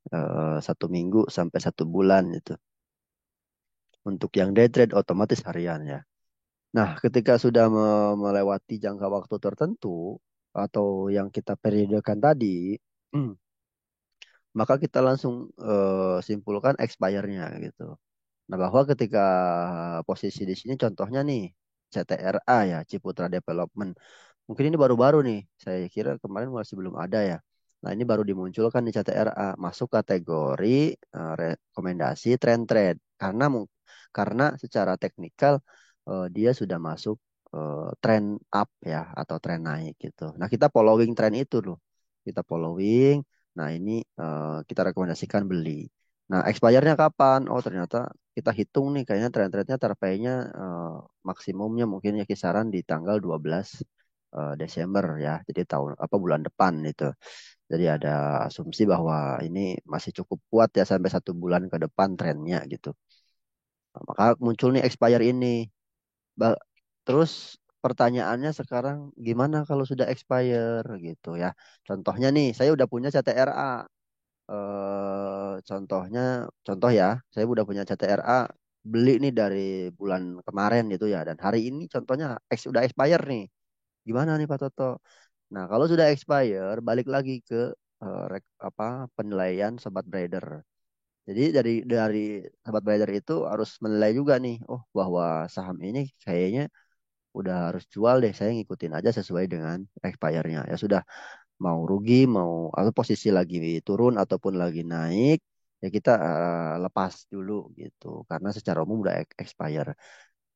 1 minggu sampai 1 bulan itu. Untuk yang day trade otomatis harian ya. Nah, ketika sudah melewati jangka waktu tertentu atau yang kita periodekan tadi, maka kita langsung simpulkan expire-nya gitu. Nah, bahwa ketika posisi di sini contohnya nih CTRA ya, Ciputra Development. Mungkin ini baru-baru nih. Saya kira kemarin masih belum ada ya. Nah, ini baru dimunculkan di CTRA masuk kategori rekomendasi trend trade karena secara teknikal dia sudah masuk trend up ya atau trend naik gitu. Nah, kita following trend itu loh. Kita following. Nah, ini kita rekomendasikan beli. Nah, expire-nya kapan? Oh, ternyata kita hitung nih kayaknya trend-trendnya terpainya maksimumnya mungkin ya kisaran di tanggal 12 Desember ya. Jadi tahun apa bulan depan itu. Jadi ada asumsi bahwa ini masih cukup kuat ya sampai 1 bulan ke depan trennya gitu. Nah, maka muncul nih expire ini. Ba- Terus pertanyaannya sekarang gimana kalau sudah expire gitu ya. Contohnya nih saya udah punya CTRA. Contohnya contoh ya, saya udah punya CTRA beli nih dari bulan kemarin gitu ya dan hari ini contohnya udah expire nih. Gimana nih Pak Toto? Nah, kalau sudah expire, balik lagi ke apa penilaian sobat trader. Jadi dari sobat trader itu harus menilai juga nih, oh bahwa saham ini kayaknya udah harus jual deh. Saya ngikutin aja sesuai dengan expire-nya. Ya sudah, mau rugi, mau atau posisi lagi turun ataupun lagi naik, ya kita lepas dulu gitu. Karena secara umum udah expire.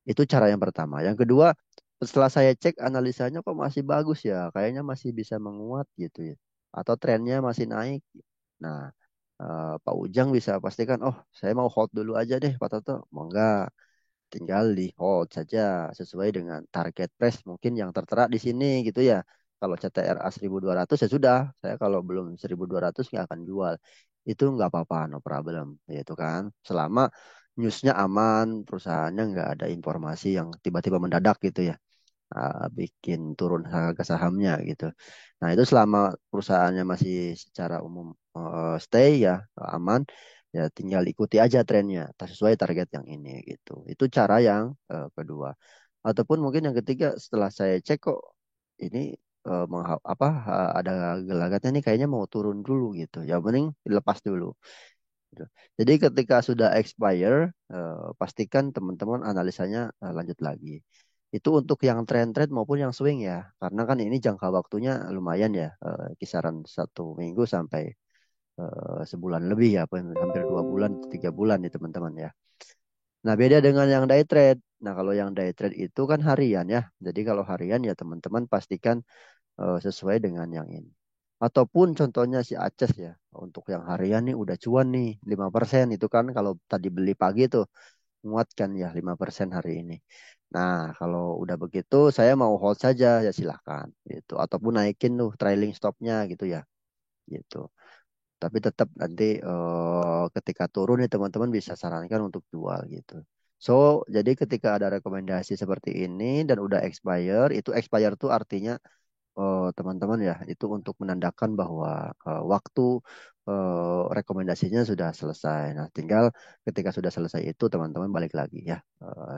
Itu cara yang pertama. Yang kedua, setelah saya cek analisanya kok masih bagus ya, kayaknya masih bisa menguat gitu ya, atau trennya masih naik. Nah, Pak Ujang bisa pastikan, oh saya mau hold dulu aja deh Pak Toto, mau nggak? Tinggal di hold saja sesuai dengan target price mungkin yang tertera di sini gitu ya. Kalau CTRA 1200 ya sudah, saya kalau belum 1200 nggak akan jual. Itu nggak apa-apa, no problem, gitu kan. Selama newsnya aman, perusahaannya nggak ada informasi yang tiba-tiba mendadak gitu ya, bikin turun harga sahamnya gitu. Nah, itu selama perusahaannya masih secara umum stay ya aman, ya tinggal ikuti aja trennya sesuai target yang ini gitu. Itu cara yang kedua. Ataupun mungkin yang ketiga setelah saya cek kok ini ada gelagatnya nih kayaknya mau turun dulu gitu. Ya mending dilepas dulu. Gitu. Jadi ketika sudah expire, pastikan teman-teman analisanya lanjut lagi. Itu untuk yang trend-trend maupun yang swing ya. Karena kan ini jangka waktunya lumayan ya, kisaran 1 minggu sampai sebulan lebih ya, hampir 2 bulan, 3 bulan nih teman-teman ya. Nah beda dengan yang day trade. Nah kalau yang day trade itu kan harian ya. Jadi kalau harian ya teman-teman pastikan sesuai dengan yang ini. Ataupun contohnya si Aces ya, untuk yang harian nih udah cuan nih 5% itu kan kalau tadi beli pagi tuh menguatkan ya 5% hari ini. Nah, kalau udah begitu saya mau hold saja ya silahkan gitu. Ataupun naikin tuh trailing stopnya gitu ya gitu. Tapi tetap nanti ketika turun nih teman-teman bisa sarankan untuk jual gitu. So, jadi ketika ada rekomendasi seperti ini dan udah expire, itu expire tuh artinya teman-teman ya, itu untuk menandakan bahwa waktu rekomendasinya sudah selesai. Nah, tinggal ketika sudah selesai itu teman-teman balik lagi ya,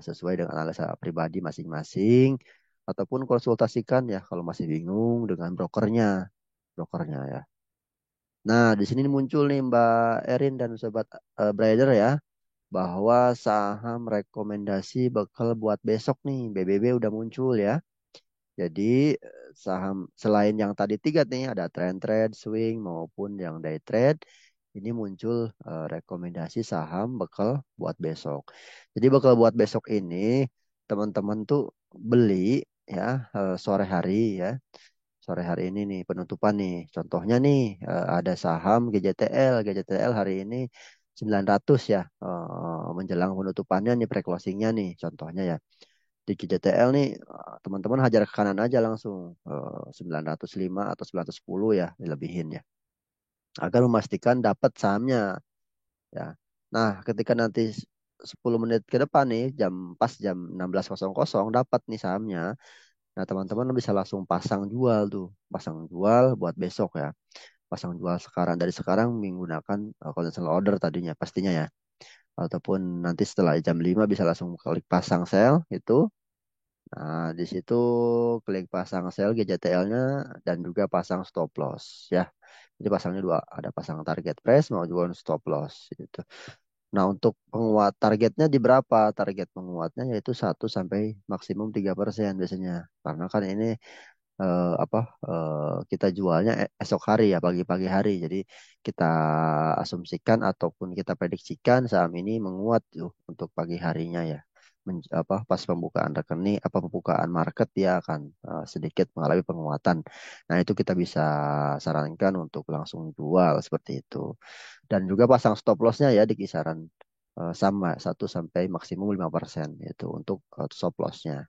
sesuai dengan analisa pribadi masing-masing, ataupun konsultasikan ya kalau masih bingung dengan brokernya ya. Nah, di sini muncul nih Mbak Erin dan Sobat Brader ya, bahwa saham rekomendasi bakal buat besok nih, BBB udah muncul ya. Jadi saham selain yang tadi tiga nih, ada trend trade, swing maupun yang day trade. Ini muncul rekomendasi saham bekal buat besok. Jadi bekal buat besok ini teman-teman tuh beli ya sore hari ya. Sore hari ini nih penutupan nih. Contohnya nih ada saham GJTL. GJTL hari ini 900 ya. Menjelang penutupannya nih pre-closingnya nih contohnya ya. Di GJTL nih teman-teman hajar ke kanan aja langsung 905 atau 910 ya dilebihin ya. Agar memastikan dapat sahamnya ya. Nah, ketika nanti 10 menit ke depan nih pas jam 16.00 dapat nih sahamnya. Nah, teman-teman bisa langsung pasang jual tuh, pasang jual buat besok ya. Pasang jual sekarang dari sekarang menggunakan conditional order tadinya pastinya ya. Ataupun nanti setelah jam 5 bisa langsung klik pasang sell itu. Nah, di situ klik pasang sell GJTL-nya dan juga pasang stop loss ya. Jadi pasangnya dua, ada pasang target price mau juga stop loss gitu. Nah, untuk penguat targetnya di berapa? Target penguatnya yaitu 1 sampai maksimum 3% biasanya. Karena kan ini apa kita jualnya esok hari ya pagi-pagi hari. Jadi kita asumsikan ataupun kita prediksikan saham ini menguat tuh untuk pagi harinya ya. Pas pembukaan rekening apa pembukaan market dia akan sedikit mengalami penguatan. Nah, itu kita bisa sarankan untuk langsung jual seperti itu. Dan juga pasang stop lossnya ya di kisaran sama 1 sampai maksimum 5% itu untuk stop lossnya.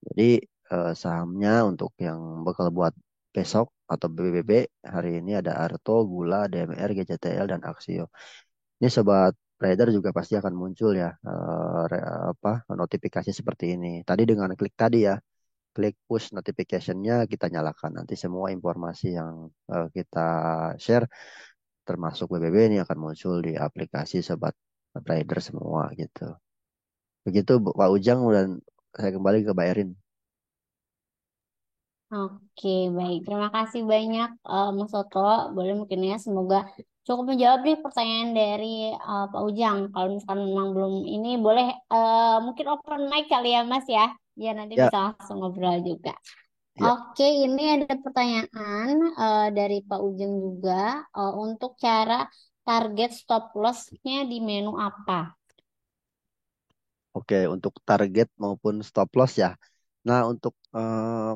Jadi sahamnya untuk yang bakal buat besok atau BBB hari ini ada Arto, Gula, DMR, GCTL, dan Aksio. Ini sobat trader juga pasti akan muncul ya apa notifikasi seperti ini. Tadi dengan klik tadi ya, klik push notification-nya kita nyalakan. Nanti semua informasi yang kita share termasuk BBB ini akan muncul di aplikasi sobat trader semua gitu. Begitu Pak Ujang dan saya kembali ke Mbak Erin. Oke, baik. Terima kasih banyak, Mas Soto. Boleh mungkin ya, semoga cukup menjawab nih pertanyaan dari Pak Ujang. Kalau misalkan memang belum ini, boleh mungkin open mic kali ya, Mas ya. Ya, nanti Ya, bisa langsung ngobrol juga. ya. Oke, ini ada pertanyaan dari Pak Ujang juga. Untuk cara target stop loss-nya di menu apa? Oke, untuk target maupun stop loss ya. Nah, untuk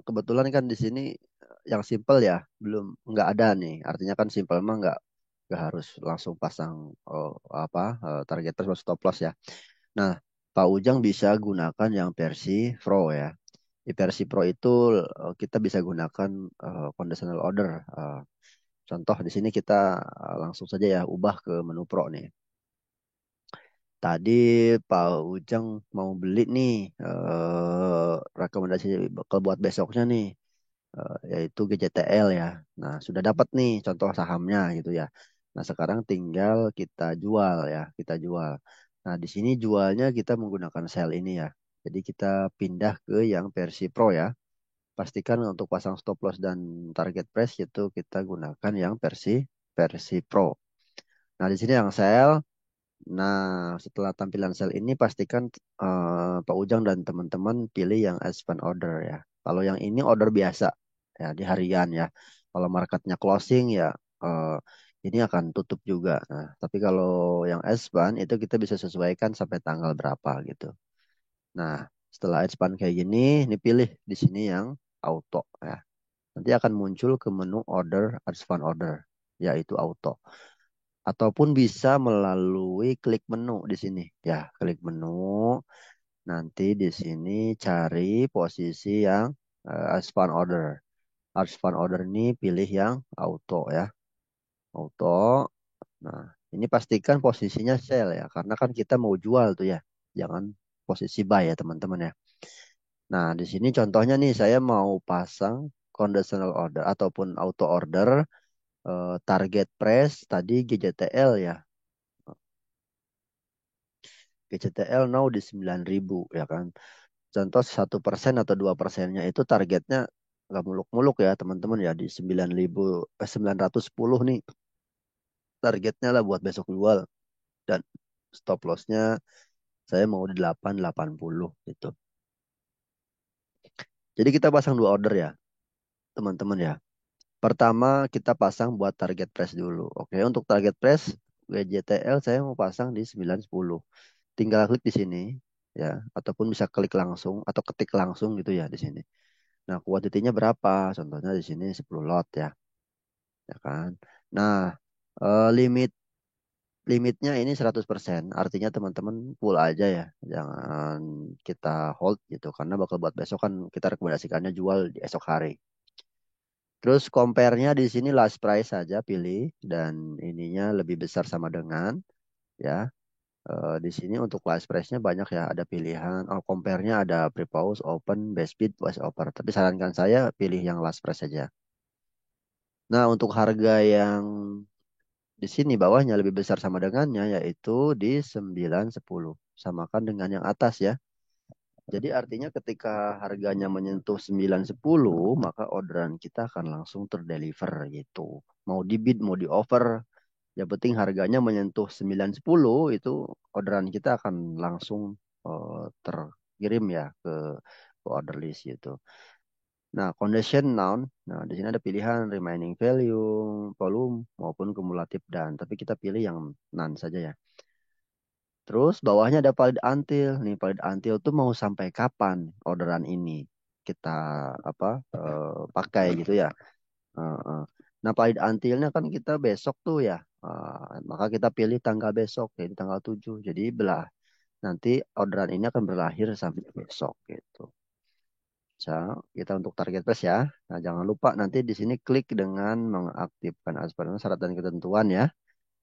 kebetulan kan di sini yang simple ya, belum nggak ada nih. Artinya kan simple mah nggak harus langsung pasang apa target terus stop loss ya. Nah, Pak Ujang bisa gunakan yang versi Pro ya. Di versi Pro itu kita bisa gunakan conditional order. Contoh di sini kita langsung saja ya ubah ke menu Pro nih. Tadi Pak Ujang mau beli nih rekomendasi bakal buat besoknya nih yaitu GJTL ya. Nah, sudah dapat nih contoh sahamnya gitu ya. Nah, sekarang tinggal kita jual ya, kita jual. Nah, di sini jualnya kita menggunakan sell ini ya. Jadi kita pindah ke yang versi Pro ya. Pastikan untuk pasang stop loss dan target price itu kita gunakan yang versi versi Pro. Nah, di sini yang sell. Nah, setelah tampilan sel ini pastikan Pak Ujang dan teman-teman pilih yang expand order ya. Kalau yang ini order biasa ya di harian ya. Kalau marketnya closing ya eh, ini akan tutup juga. Nah, tapi kalau yang expand itu kita bisa sesuaikan sampai tanggal berapa gitu. Nah, setelah expand kayak gini, ini pilih di sini yang auto ya. Nanti akan muncul ke menu order expand order yaitu auto ataupun bisa melalui klik menu di sini. Ya, klik menu. Nanti di sini cari posisi yang expand order. Expand order ini pilih yang auto ya. Auto. Nah, ini pastikan posisinya sell ya, karena kan kita mau jual tuh ya. Jangan posisi buy ya, teman-teman ya. Nah, di sini contohnya nih saya mau pasang conditional order ataupun auto order target price tadi GJTL ya. GCTL now di 9.000 ya kan. Contoh 1% atau 2%-nya itu targetnya nggak muluk-muluk ya teman-teman ya di 910 nih targetnya lah buat besok jual dan stop lossnya saya mau di 880 gitu. Jadi kita pasang dua order ya. teman-teman ya. Pertama kita pasang buat target price dulu. Oke, untuk target price WJTL saya mau pasang di 910. Tinggal klik di sini ya, ataupun bisa klik langsung atau ketik langsung gitu ya di sini. Nah, kuantitinya berapa? Contohnya di sini 10 lot ya, ya kan? Nah, limit limitnya ini 100%. Artinya teman-teman full aja ya. Jangan kita hold gitu karena bakal buat besok kan kita rekomendasikannya jual di esok hari. Terus compare-nya di sini last price saja pilih dan ininya lebih besar sama dengan ya. Di sini untuk last price-nya banyak ya, ada pilihan. Oh, compare-nya ada pre-pause, open, best bid, best offer. Tapi sarankan saya pilih yang last price saja. Nah, untuk harga yang di sini bawahnya lebih besar sama dengannya yaitu di 910. Samakan dengan yang atas ya. Jadi artinya ketika harganya menyentuh 910 maka orderan kita akan langsung terdeliver gitu. Mau di bid, mau di offer, yang penting harganya menyentuh 910 itu orderan kita akan langsung terkirim ya ke order list gitu. Nah, condition noun, nah di sini ada pilihan remaining value, volume maupun kumulatif dan tapi kita pilih yang none saja ya. Terus bawahnya ada valid until. Nih valid until tuh mau sampai kapan orderan ini kita apa pakai gitu ya. Heeh. Nah, valid until-nya kan kita besok tuh ya. Maka kita pilih tanggal besok, jadi tanggal 7. Jadi belah. Nanti orderan ini akan berakhir sampai besok gitu. So, kita untuk target price ya. Nah, jangan lupa nanti di sini klik dengan mengaktifkan syarat dan ketentuan ya.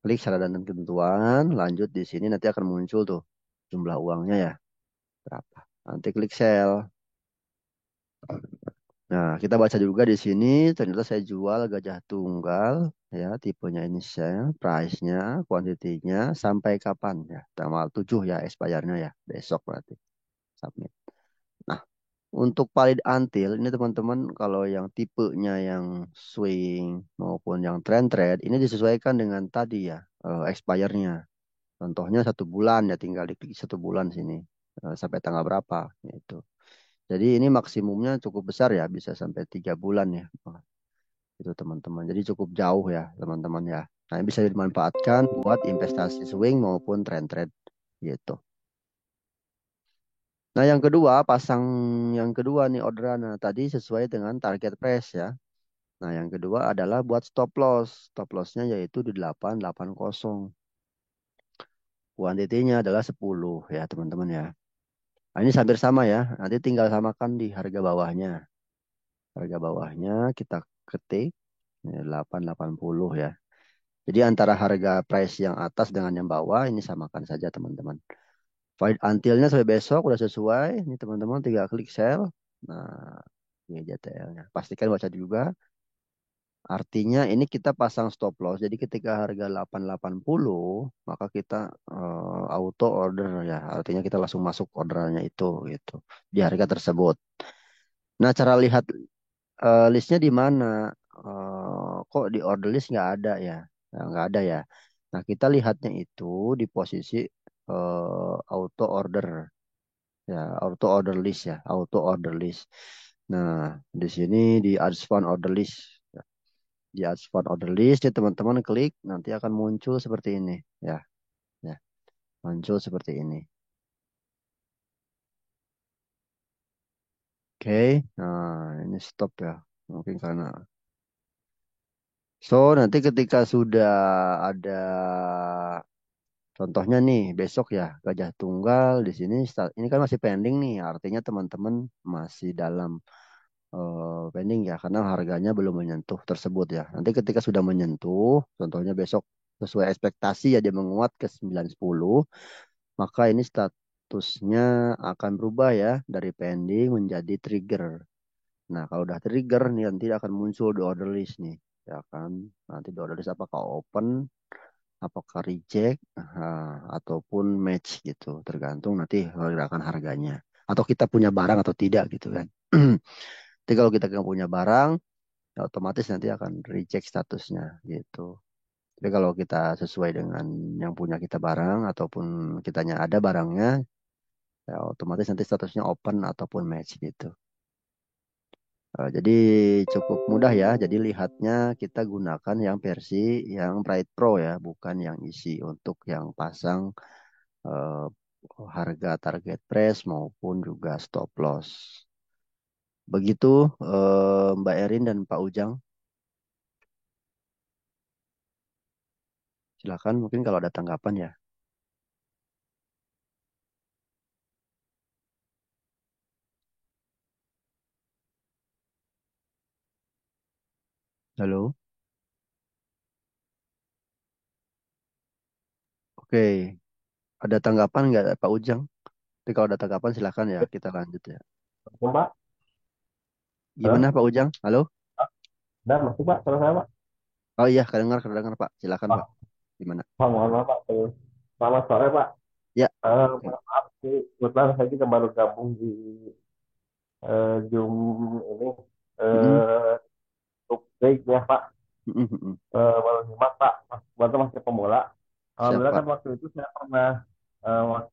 Klik syarat dan ketentuan, lanjut di sini nanti akan muncul tuh jumlah uangnya ya. Berapa. Nanti klik sell. Nah, kita baca juga di sini, ternyata saya jual gajah tunggal, ya, tipenya ini saya, price-nya, kuantitinya, sampai kapan ya, tanggal 7 ya, expired-nya ya, besok berarti, submit. Nah, untuk valid until, ini teman-teman, kalau yang tipenya yang swing maupun yang trend-trade, ini disesuaikan dengan tadi ya, expired-nya. Contohnya 1 bulan ya, tinggal diklik 1 bulan sini, sampai tanggal berapa, gitu. Jadi ini maksimumnya cukup besar ya, bisa sampai 3 bulan ya. Wah, itu teman-teman. Jadi cukup jauh ya teman-teman ya. Nah, ini bisa dimanfaatkan buat investasi swing maupun trend-trade gitu. Nah, yang kedua, pasang yang kedua nih orderan. Nah, tadi sesuai dengan target price ya. Nah, yang kedua adalah buat stop loss. Stop loss-nya yaitu di 880. Kuantitinya adalah 10 ya teman-teman ya. Nah, ini hampir sama ya. Nanti tinggal samakan di harga bawahnya. Harga bawahnya kita ketik ya, 880 ya. Jadi antara harga price yang atas dengan yang bawah ini samakan saja teman-teman. Valid until-nya sampai besok udah sesuai. Ini teman-teman tinggal klik sell. Nah, ini JTL-nya. Pastikan baca juga. Artinya ini kita pasang stop loss. Jadi ketika harga 880 maka kita auto order ya. Artinya kita langsung masuk orderannya itu gitu di harga tersebut. Nah, cara lihat listnya di mana? Kok di order list nggak ada ya? Nah, nggak ada ya. Nah, kita lihatnya itu di posisi auto order ya, auto order list ya, auto order list. Nah, di sini di advance order list. Ya. Di advance order list ya teman-teman klik nanti akan muncul seperti ini ya, ya, muncul seperti ini. Oke, nah ini stop ya. Mungkin karena so nanti ketika sudah ada contohnya nih, besok ya Gajah Tunggal di sini ini kan masih pending nih, artinya teman-teman masih dalam pending ya karena harganya belum menyentuh tersebut ya. Nanti ketika sudah menyentuh, contohnya besok sesuai ekspektasi ya dia menguat ke 910, maka ini statusnya akan berubah ya dari pending menjadi trigger. Nah, kalau udah trigger nih nanti akan muncul di order list nih, ya kan. Nanti di order list apakah open apakah reject ataupun match gitu tergantung nanti pergerakan harganya atau kita punya barang atau tidak gitu kan. Jadi kalau kita nggak punya barang ya otomatis nanti akan reject statusnya gitu. Tapi kalau kita sesuai dengan yang punya kita barang ataupun kitanya ada barangnya ya otomatis nanti statusnya open ataupun match gitu. Jadi cukup mudah ya. Jadi lihatnya kita gunakan yang versi yang Bright Pro ya, bukan yang isi untuk yang pasang eh, harga target price maupun juga stop loss. Begitu Mbak Erin dan Pak Ujang. Silakan mungkin kalau ada tanggapan ya. Halo. Oke, ada tanggapan nggak Pak Ujang? Tapi kalau ada tanggapan silakan ya, kita lanjut ya. Mbak, Gimana halo? Pak Ujang? Halo? Udah masuk Pak, terus saya Pak. Oh iya, kedengar Pak. Silakan Pak. Oh, Gimana? Pak, mohon maaf Pak. Terus. Selamat sore Pak. Ya, oke. Maaf sih, kebetulan saya juga baru gabung di Zoom ini. Mm-mm. Eh, untuk break ya Pak. Mm-mm, mm-mm. Baru nyimak Pak. Waktu masih pemula. Siap Alhamdulillah Pak. kan waktu itu saya pernah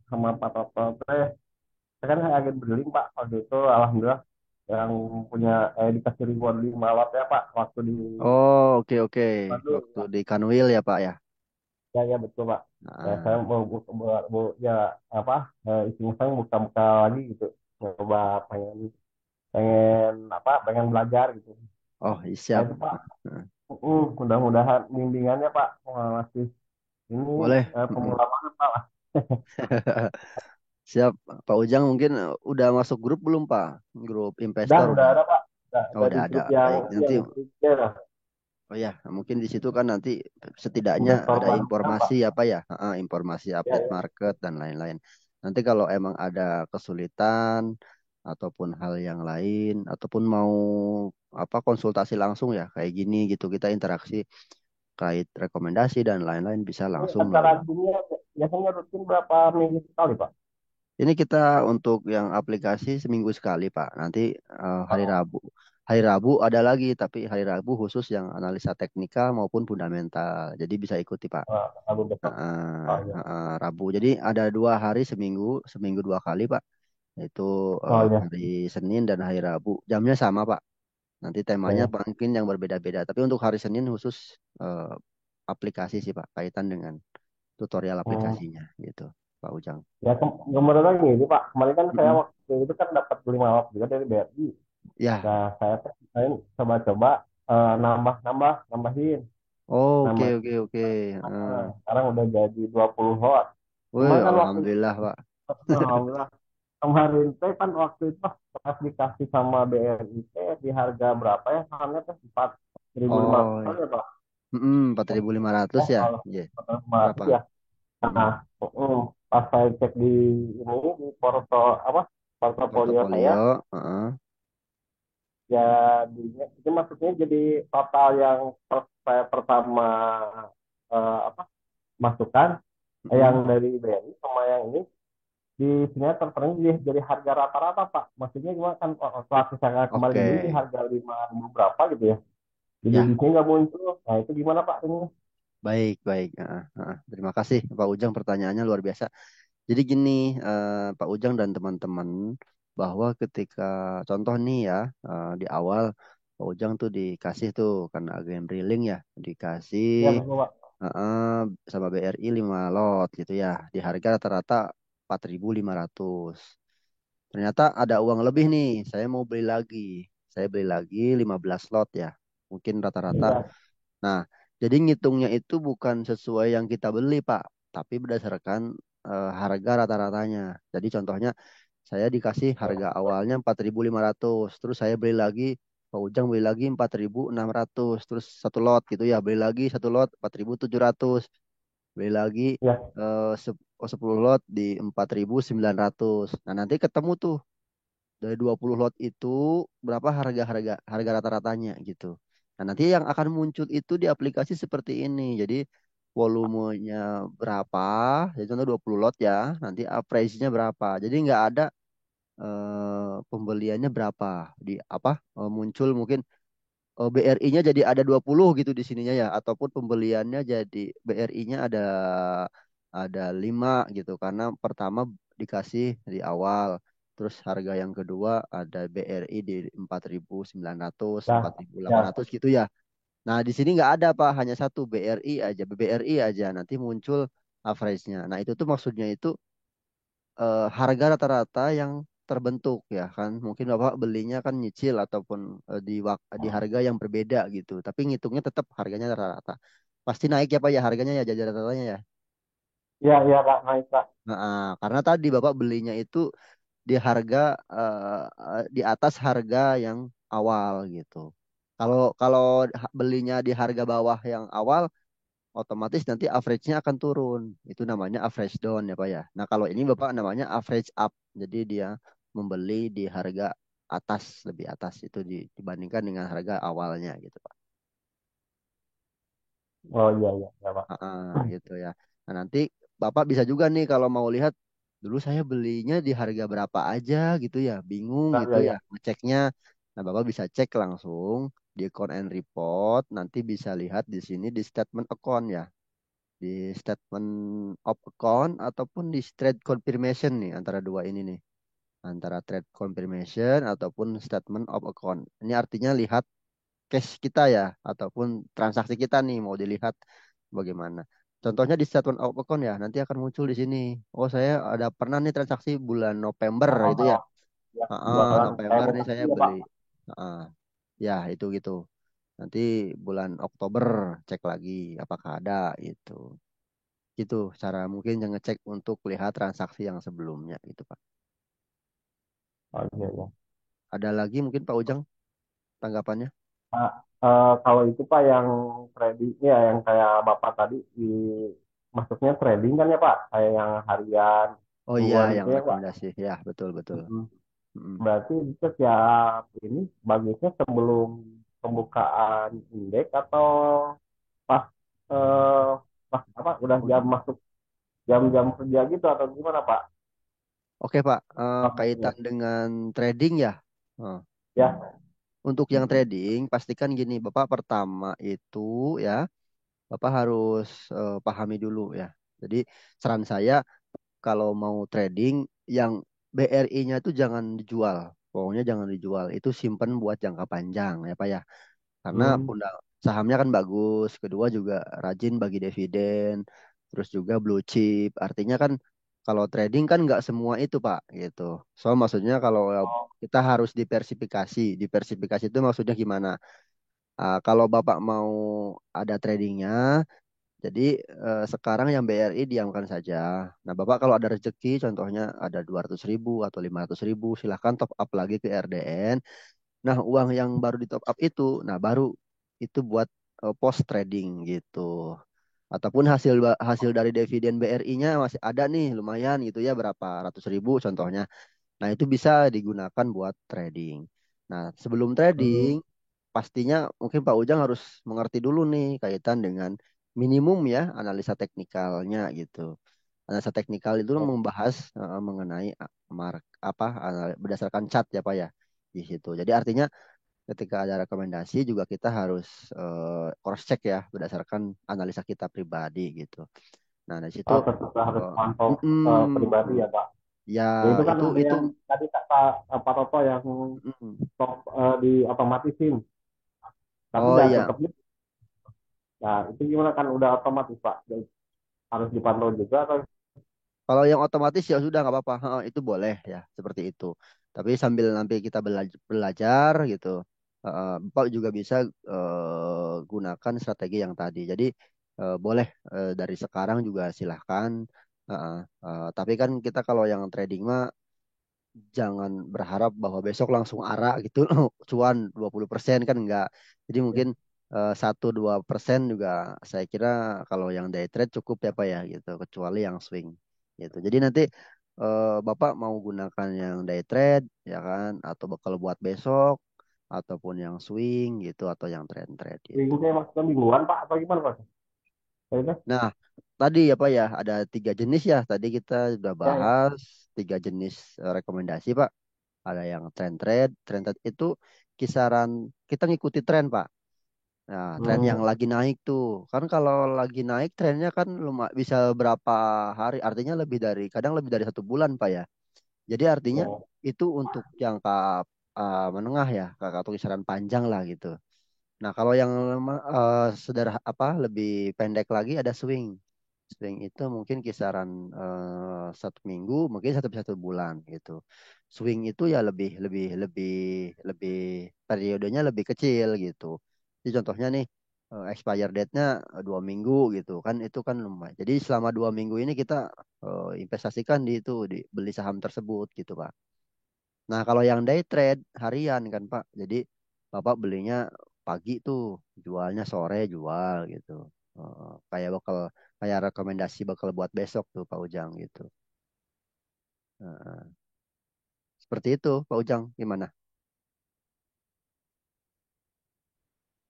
sama Pak Toto. Saya kan agen berdering Pak. Waktu itu Alhamdulillah yang punya dikasih reward 5 lot ya Pak. Waktu di Oh, oke oke. Bandung. Waktu di Kanwil ya Pak ya. Ya, ya betul Pak. Ya, saya Nah, ya apa iseng-iseng buka-buka lagi gitu. Coba pengen pengen pengen belajar gitu. oh Nah siap. itu Pak, Nah, mudah-mudahan bimbingannya Pak masih ini boleh. Mm-mm. pemula banget Pak. Siap. Pak Ujang mungkin udah masuk grup belum Pak? Grup investor Udah udah. ada Pak. Oh, Udah di udah ada. grup yang Baik. Nanti berikutnya lah. oh ya, mungkin di situ kan nanti setidaknya Investor ada baru kan Pak. informasi apa ya, informasi Ya, update ya. market dan lain-lain. Nanti kalau emang ada kesulitan ataupun hal yang lain ataupun mau apa konsultasi langsung ya kayak gini gitu kita interaksi kait rekomendasi dan lain-lain bisa Ini langsung acara melalui. dunia biasanya rutin berapa minggu sekali Pak? Ini kita untuk yang aplikasi seminggu sekali, Pak. Nanti hari Oh, Rabu. Hari Rabu ada lagi, tapi hari Rabu khusus yang analisa teknikal maupun fundamental. Jadi bisa ikuti, Pak. lalu besok. Oh ya. Rabu. Jadi ada 2 hari seminggu, seminggu 2 kali, Pak. Yaitu Oh ya. hari Senin dan hari Rabu. Jamnya sama, Pak. Nanti temanya Ya. mungkin yang berbeda-beda. Tapi untuk hari Senin khusus aplikasi sih, Pak. Kaitan dengan tutorial Hmm. aplikasinya, gitu, Pak Ujang. Ya, kemarin lagi ini Pak, kemarin kan saya Mm-mm. waktu itu kan dapat 5 watt juga dari BRI. Ya. Nah, saya coba-coba nambahin, Oh, oke nambah. oke oke. Sekarang udah jadi 20 watt. Cuma Wih, kan waktu itu, alhamdulillah, Pak. alhamdulillah, kemarin teh kan waktu itu pas dikasih sama BRI teh di harga berapa ya? Sahamnya teh 4.500 Oh, iya. ya Pak. 4.500 ya. Kalau Iya. 4.500 Berapa? ya. Mm-mm. Nah, pas saya cek di di portofolio saya, Portofolio. Heeh. jadinya itu maksudnya jadi total yang saya pertama apa masukkan yang Mm-mm. dari BRI sama yang ini di sini tertera jadi harga rata-rata Pak. Maksudnya gimana kan waktu saya kemarin Oke. beli di harga 5.000 berapa gitu ya. Jadi di Ya, sini nggak muncul. Nah itu gimana Pak ini? baik baik. Terima kasih Pak Ujang pertanyaannya luar biasa. Jadi gini, Pak Ujang dan teman-teman, bahwa ketika contoh nih ya di awal Pak Ujang tuh dikasih tuh karena agen briling ya, dikasih Ya betul Pak. Heeh, sama BRI 5 lot gitu ya. Di harga rata-rata 4.500. Ternyata ada uang lebih nih. Saya mau beli lagi. Saya beli lagi 15 lot ya. Mungkin rata-rata. Ya, Nah, jadi ngitungnya itu bukan sesuai yang kita beli, Pak. Tapi berdasarkan harga rata-ratanya. Jadi contohnya saya dikasih harga awalnya 4.500. Terus saya beli lagi, Pak Ujang beli lagi 4.600. Terus satu lot gitu ya. Beli lagi satu lot 4.700. Beli lagi ya, 10 lot di 4.900. Nah, nanti ketemu tuh dari 20 lot itu berapa harga rata-ratanya gitu. Nah, nanti yang akan muncul itu di aplikasi seperti ini. Jadi volumenya berapa, jadi contoh 20 lot ya, nanti price-nya berapa. Jadi nggak ada pembeliannya berapa di apa muncul mungkin BRI-nya jadi ada 20 gitu di sininya ya ataupun pembeliannya jadi BRI-nya ada 5 gitu karena pertama dikasih di awal. Terus harga yang kedua ada BRI di 4.900, Ya, ya. 4.800 gitu ya. Nah, di sini nggak ada Pak, hanya satu BRI aja, BRI aja. Nanti muncul average-nya. Nah, itu tuh maksudnya itu harga rata-rata yang terbentuk ya kan. Mungkin Bapak belinya kan nyicil ataupun di harga yang berbeda gitu. Tapi ngitungnya tetap harganya rata-rata. Pasti naik ya Pak ya harganya ya jajar rata-ratanya ya. Iya, iya, Kak, naik, Kak. Nah, karena tadi Bapak belinya itu di harga di atas harga yang awal gitu. Kalau kalau belinya di harga bawah yang awal, otomatis nanti average-nya akan turun. Itu namanya average down ya Pak ya. Nah kalau ini Bapak namanya average up. Jadi dia membeli di harga atas, lebih atas itu dibandingkan dengan harga awalnya gitu Pak. Oh, iya, iya, iya, Pak. Gitu ya. Nah nanti Bapak bisa juga nih kalau mau lihat dulu saya belinya di harga berapa aja gitu ya. Bingung Nah, gitu iya, ya iya. ngeceknya. Nah Bapak bisa cek langsung di account and report. Nanti bisa lihat di sini di statement account ya. Di statement of account ataupun di trade confirmation nih antara dua ini nih antara trade confirmation ataupun statement of account ini artinya lihat cash kita ya ataupun transaksi kita nih mau dilihat bagaimana contohnya di statement of account ya nanti akan muncul di sini oh saya ada pernah nih transaksi bulan November Oh, itu ya oh, ya, jualan November kayak nih saya tadi ya, beli Pak. ya itu gitu nanti bulan Oktober cek lagi apakah ada itu gitu cara mungkin yang ngecek untuk lihat transaksi yang sebelumnya gitu Pak. Oh, iya, iya. Ada lagi mungkin Pak Ujang tanggapannya? Nah, kalau itu Pak yang trading ya yang kayak Bapak tadi masuknya trading kan ya Pak, kayak yang harian, Oh iya mingguan yang gitu ya Pak. rekomendasi ya betul betul. Mm-mm. Mm-mm. Berarti setiap ini bagusnya sebelum pembukaan indeks atau pas eh, pas apa udah jam masuk jam-jam kerja gitu atau gimana Pak? Oke Pak. Maksudnya. Kaitan dengan trading ya. Eh, Ya. untuk yang trading pastikan gini Bapak pertama itu ya Bapak harus pahami dulu ya. Jadi saran saya kalau mau trading yang BRI-nya itu jangan dijual. Pokoknya jangan dijual. Itu simpen buat jangka panjang ya Pak ya. Karena Hmm. sahamnya kan bagus, kedua juga rajin bagi dividen, terus juga blue chip. Artinya kan kalau trading kan nggak semua itu Pak, gitu. So maksudnya kalau kita harus diversifikasi, diversifikasi itu maksudnya gimana? Kalau Bapak mau ada tradingnya, jadi sekarang yang BRI diamkan saja. Nah Bapak kalau ada rezeki, contohnya ada 200.000 atau 500.000, silahkan top up lagi ke RDN. Nah, uang yang baru di top up itu, nah baru itu buat post trading gitu. Ataupun hasil dari dividen BRI-nya masih ada nih, lumayan gitu ya, berapa ratus ribu contohnya. Nah, itu bisa digunakan buat trading. Nah, sebelum trading, Hmm. pastinya mungkin Pak Ujang harus mengerti dulu nih kaitan dengan minimum ya analisa teknikalnya gitu. Analisa teknikal itu membahas mengenai berdasarkan chart ya Pak ya di situ. Jadi artinya ketika ada rekomendasi juga kita harus cross check ya berdasarkan analisa kita pribadi gitu. Nah, dari situ Tetap harus eh, pantau pribadi betul. ya Pak. Ya, Ya itu kan itu ada itu yang tadi kata Pak Toto yang mm. top di otomatisin, tapi Oh nggak iya, tetap gitu. Nah itu gimana kan udah otomatis Pak. Jadi, harus dipantau juga atau kalau yang otomatis ya sudah nggak apa-apa. Itu boleh ya seperti itu. Tapi sambil nanti kita belajar gitu, Bapak juga bisa gunakan strategi yang tadi. Jadi boleh dari sekarang juga silahkan. Tapi kan kita kalau yang trading mah jangan berharap bahwa besok langsung arah gitu cuan 20% kan enggak. Jadi mungkin 1-2% juga saya kira kalau yang day trade cukup ya Pak ya gitu kecuali yang swing gitu. Jadi nanti Bapak mau gunakan yang day trade ya kan atau kalau buat besok ataupun yang swing gitu atau yang trend gitu. minggunya maksudnya mingguan Pak atau gimana Pak? Ya, udah. Nah, tadi apa ya ada 3 jenis ya. Tadi kita sudah Ya, ya. bahas 3 jenis rekomendasi Pak. Ada yang trend trade itu kisaran kita ngikuti tren Pak. Nah, tren yang Hmm. lagi naik tuh, kan kalau lagi naik trennya kan bisa berapa hari, artinya kadang lebih dari 1 bulan Pak ya. Jadi artinya Ya. itu untuk jangka menengah ya, atau kisaran panjang lah gitu. Nah, kalau yang sederhana apa lebih pendek lagi ada swing. Swing itu mungkin kisaran 1 minggu, mungkin satu bulan gitu. Swing itu ya lebih lebih lebih lebih periodenya lebih kecil gitu. Jadi contohnya nih expire date-nya 2 minggu gitu kan itu kan lumayan. Jadi selama 2 minggu ini kita investasikan di itu di beli saham tersebut gitu Pak. Nah, kalau yang day trade harian kan Pak. Jadi Bapak belinya pagi tuh, jualnya sore jual gitu. Kayak bakal kayak rekomendasi bakal buat besok tuh Pak Ujang gitu. Heeh. Seperti itu Pak Ujang gimana?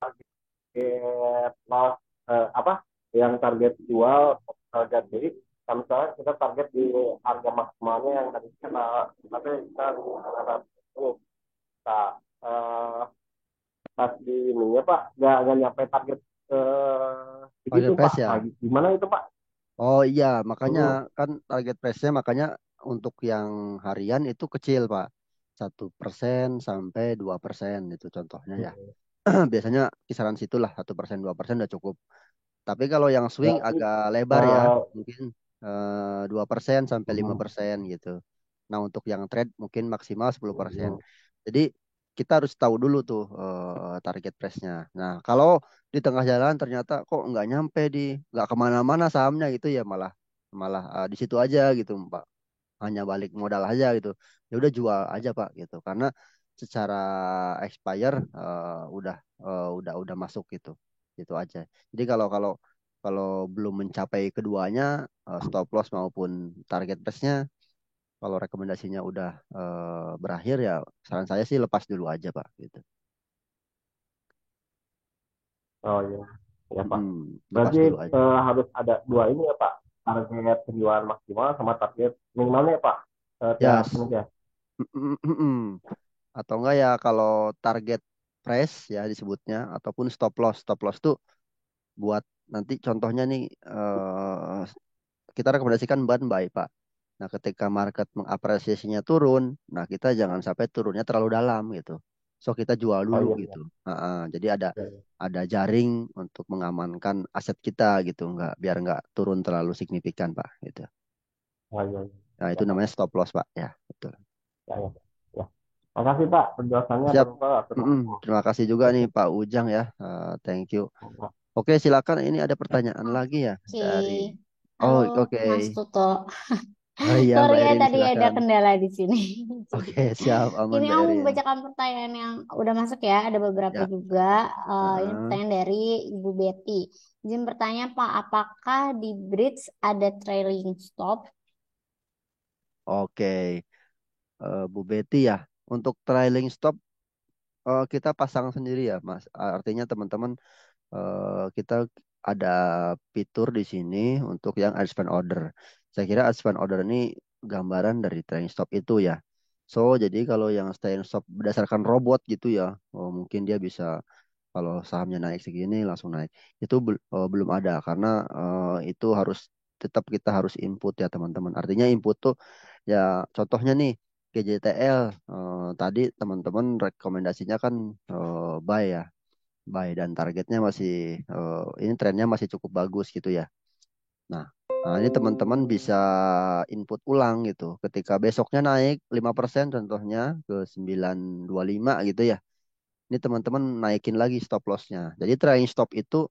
Target loss, apa yang target jual, target beli. Kalau misalnya kita target di harga maksimalnya yang tadi kita kita eh, pas di ininya Pak nggak nyampe target segitu Target Pak. price Nah, ya. gimana itu Pak? Oh iya, makanya Hmm. kan target price-nya makanya untuk yang harian itu kecil Pak. 1% sampai 2% itu contohnya ya. Biasanya kisaran situlah 1% 2% udah cukup. Tapi kalau yang swing Berarti agak lebar ya, eh, mungkin 2% sampai 5% hmm. gitu. Nah untuk yang trade mungkin maksimal 10%. Hmm. Jadi kita harus tahu dulu tuh target price-nya. Nah kalau di tengah jalan ternyata kok nggak nyampe nggak kemana-mana sahamnya gitu ya malah malah di situ aja gitu Pak. Hanya balik modal aja gitu. Ya udah jual aja Pak gitu. Karena secara expire udah masuk gitu. Gitu aja. Jadi kalau kalau kalau belum mencapai keduanya stop loss maupun target price-nya kalau rekomendasinya udah berakhir ya saran saya sih lepas dulu aja Pak gitu. Oh iya, ya Pak. Lepas Berarti dulu aja. harus ada dua ini ya Pak, target penjualan maksimal sama target minimalnya ya Pak, tiap Yes. ini ya. Atau enggak ya kalau target price ya disebutnya ataupun stop loss. Stop loss tuh buat nanti contohnya nih kita rekomendasikan buy Pak. Nah, ketika market mengapresiasinya turun, nah kita jangan sampai turunnya terlalu dalam gitu. So kita jual Oh dulu iya, gitu. iya. Jadi ada Iya, iya. ada jaring untuk mengamankan aset kita gitu, biar nggak turun terlalu signifikan Pak gitu. Oh iya, iya. Nah, Ya itu Pak. namanya stop loss Pak ya, betul. Ya, ya. Ya. Makasih Pak penjelasannya Siap. bermanfaat. Terima kasih. Terima kasih juga nih Pak Ujang ya. Thank you. Oke, silakan ini ada pertanyaan lagi ya Oke. dari Halo, Oh, oke. Mas Tuto. Oh iya, Sorry Mbak ya Erin tadi ada silakan. kendala di sini. Jadi, Oke, siap aman ini Mbak aku Erin. membacakan pertanyaan yang udah masuk ya. Ada beberapa Ya. juga. Ini Heeh. pertanyaan dari Ibu Betty. Izin bertanya, Pak, apakah di bridge ada trailing stop? Oke, Bu Betty ya. Untuk trailing stop kita pasang sendiri ya, Mas. Artinya teman-teman kita ada fitur di sini untuk yang advance order. Saya kira advance order ini gambaran dari trailing stop itu ya. So, jadi kalau yang trailing stop berdasarkan robot gitu ya, mungkin dia bisa kalau sahamnya naik segini langsung naik. Itu belum ada karena itu harus tetap kita harus input ya teman-teman. Artinya input tuh ya contohnya nih GJTL tadi teman-teman rekomendasinya kan buy ya, buy dan targetnya masih ini trennya masih cukup bagus gitu ya. Nah, ini teman-teman bisa input ulang gitu. Ketika besoknya naik 5% contohnya ke 925 gitu ya. Ini teman-teman naikin lagi stop lossnya. Jadi trailing stop itu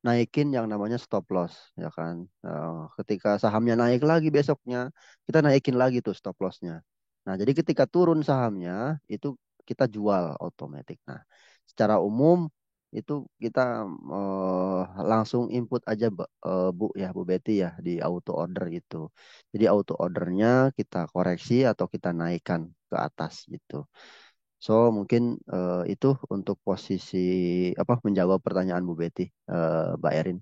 naikin yang namanya stop loss, ya kan. Ketika sahamnya naik lagi besoknya, kita naikin lagi tuh stop lossnya. Nah, jadi ketika turun sahamnya itu kita jual otomatis. Nah, secara umum itu kita langsung input aja Bu ya Bu Betty ya di auto order itu. Jadi auto ordernya kita koreksi atau kita naikkan ke atas gitu. So mungkin itu untuk posisi apa menjawab pertanyaan Bu Betty, Mbak Erin.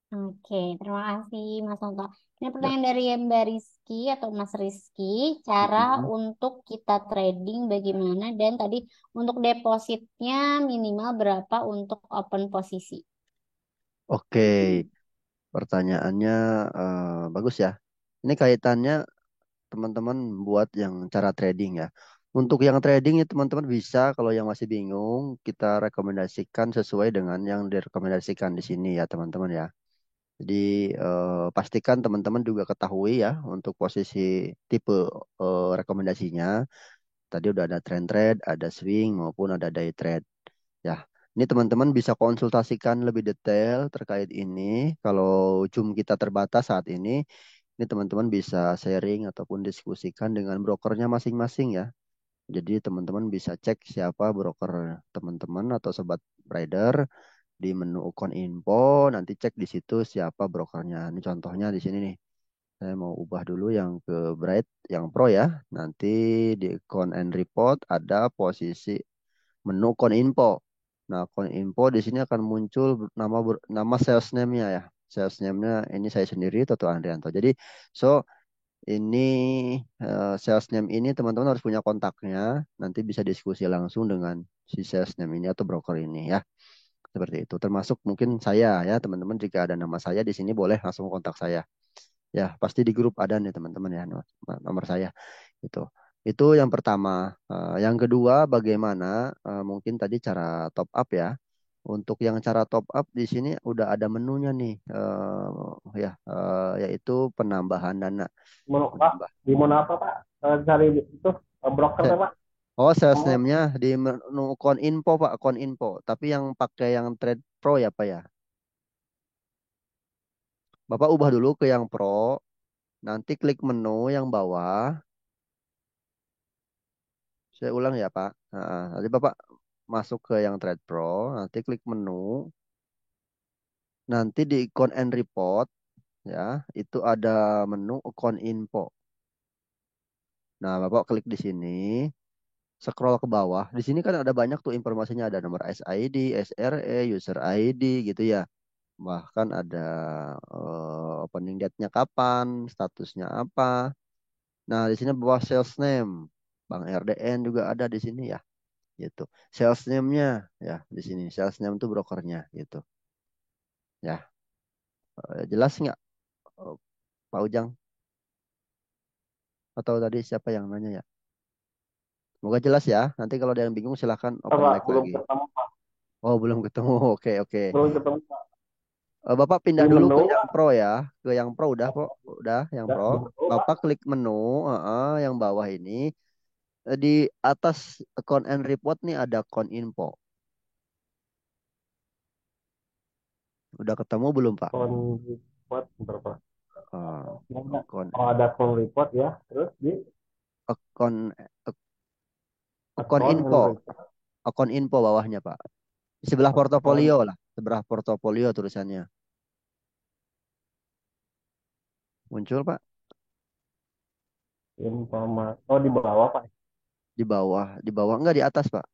Oke, terima kasih Mas Tonto. Ini Ya. pertanyaan dari Mbak Rizky atau Mas Rizky. Cara Mm-mm. untuk kita trading bagaimana dan tadi untuk depositnya minimal berapa untuk open posisi? Oke, pertanyaannya bagus ya. Ini kaitannya teman-teman buat yang cara trading ya. Untuk yang trading ya teman-teman bisa kalau yang masih bingung kita rekomendasikan sesuai dengan yang direkomendasikan di sini ya teman-teman ya. Jadi pastikan teman-teman juga ketahui ya untuk posisi tipe rekomendasinya. Tadi udah ada trend trade, ada swing maupun ada day trade. Ya, ini teman-teman bisa konsultasikan lebih detail terkait ini. Kalau Zoom kita terbatas saat ini teman-teman bisa sharing ataupun diskusikan dengan brokernya masing-masing ya. Jadi teman-teman bisa cek siapa broker teman-teman atau sobat trader di menu account info, nanti cek di situ siapa brokernya. Ini contohnya di sini nih. Saya mau ubah dulu yang ke Bright, yang Pro ya. Nanti di account and report ada posisi menu account info. Nah, account info di sini akan muncul nama sales name-nya ya. Sales name-nya ini saya sendiri Toto Andrianto. Jadi so ini sales name ini teman-teman harus punya kontaknya. Nanti bisa diskusi langsung dengan si sales name ini atau broker ini ya. Seperti itu. Termasuk mungkin saya ya, teman-teman jika ada nama saya di sini boleh langsung kontak saya. Ya, pasti di grup ada nih teman-teman ya nomor saya itu. Itu yang pertama. Yang kedua, bagaimana mungkin tadi cara top up ya. Untuk yang cara top up di sini udah ada menunya nih, ya, yaitu penambahan dana. Mau Pak, Penambah. di mana apa Pak? Cari itu broker Se- Pak. Oh, sales Oh, name-nya di menu account info Pak, account info. Tapi yang pakai yang Trade Pro ya Pak ya. Bapak ubah dulu ke yang Pro, nanti klik menu yang bawah. Saya ulang ya Pak. Nah, nanti Bapak masuk ke yang Trade Pro, nanti klik menu, nanti di account and report ya, itu ada menu account info. Nah, Bapak klik di sini, scroll ke bawah. Di sini kan ada banyak tuh informasinya, ada nomor SID, SRE, user ID gitu ya. Bahkan ada opening date-nya kapan, statusnya apa. Nah, di sini bawah sales name, Bang RDN juga ada di sini ya, gitu. Sales name-nya ya di sini. Sales name itu brokernya gitu. Ya, jelas nggak eh, Pak Ujang? Atau tadi siapa yang nanya ya? Semoga jelas ya. Nanti kalau ada yang bingung silahkan open Pak, mic belum lagi. ketemu Pak. Oh, belum ketemu. Oke, oke. Belum ketemu Pak. Bapak Di pindah dulu ke menu yang Pro ya. Ke yang Pro udah, Pak. Udah, yang ya, Pro. di menu Pak. Bapak klik menu, yang bawah ini. Di atas account and report nih ada account info. Udah ketemu belum, Pak? Phone report berapa? Ada. Account, Oh, ada phone report ya. Terus di account, account account info. and report. Account info bawahnya, Pak. Di sebelah portofolio Account lah. Sebelah portofolio tulisannya. Muncul, Pak. informasi. Oh, di bawah Pak. Di bawah enggak di atas, Pak.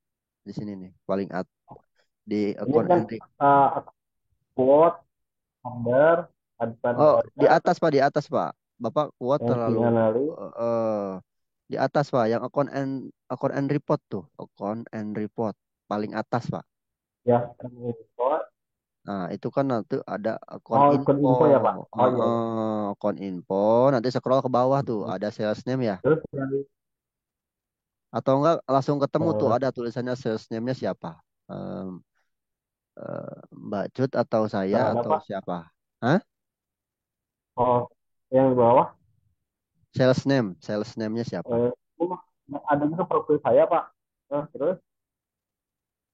Di sini nih, paling di Ini account kan entry. quote, order, advance Oh, di order, atas Pak, di atas Pak. Bapak kuat ranking terlalu analis, di atas Pak, yang account and report tuh, account and report paling atas Pak. ya, training report. Nah, itu kan nanti ada account Oh, ikut info, info ya Pak. Oh iya, iya. account info, nanti scroll ke bawah tuh, ada sales name ya. Terus dari Atau enggak langsung ketemu tuh eh, ada tulisannya sales name-nya siapa? Em, Mbak Cut atau saya nggak ada atau Pak. siapa? Hah? Oh, yang di bawah Sales name-nya siapa? eh, oh, ada juga profil saya Pak. Terus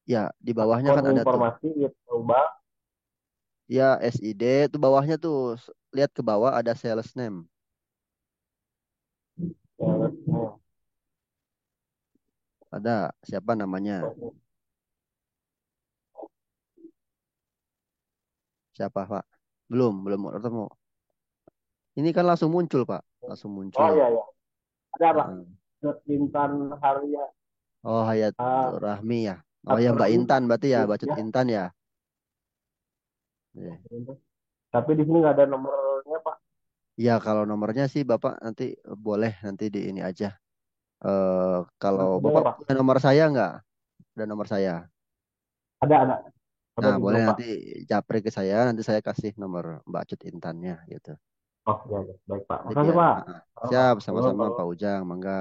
Ya, di bawahnya akun kan ada tuh. informasi itu coba. Ya, SID itu bawahnya tuh. Lihat ke bawah ada sales name. Ada siapa namanya? Siapa, Pak? Belum ketemu. Ini kan langsung muncul, Pak. Langsung Oh muncul. iya ya, ada Pak. Heeh. Intan Haria, Oh, Hayat ah, Rahmi ya. Oh ya, atau Mbak ini Intan berarti ya, Bacut ya. Intan ya. Iya. Tapi di sini nggak ada nomornya Pak. Ya, kalau nomornya sih Bapak nanti boleh nanti di ini aja. Kalau Ada ya Bapak Pak. punya nomor saya nggak? Ada nomor saya. Ada ada Nah, di boleh grup Pak. nanti japri ke saya, nanti saya kasih nomor Mbak Cut Intannya gitu. Oh ya, ya. Baik Pak. Nanti Makasih biar Pak. siap Halo, sama-sama halo. Pak Ujang, mangga.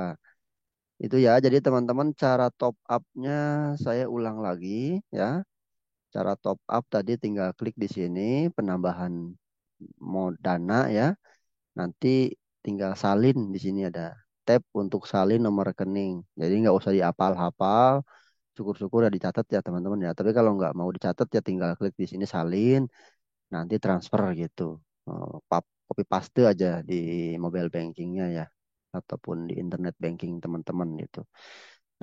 Itu ya, jadi teman-teman cara top up-nya saya ulang lagi ya. Cara top up tadi tinggal klik di sini penambahan dana ya. Nanti tinggal salin di sini ada tab untuk salin nomor rekening. Jadi nggak usah dihafal-hafal. Syukur-syukur ya dicatat ya teman-teman ya. Tapi kalau nggak mau dicatat ya tinggal klik di sini salin, nanti transfer gitu. Copy paste aja di mobile bankingnya ya, ataupun di internet banking teman-teman gitu.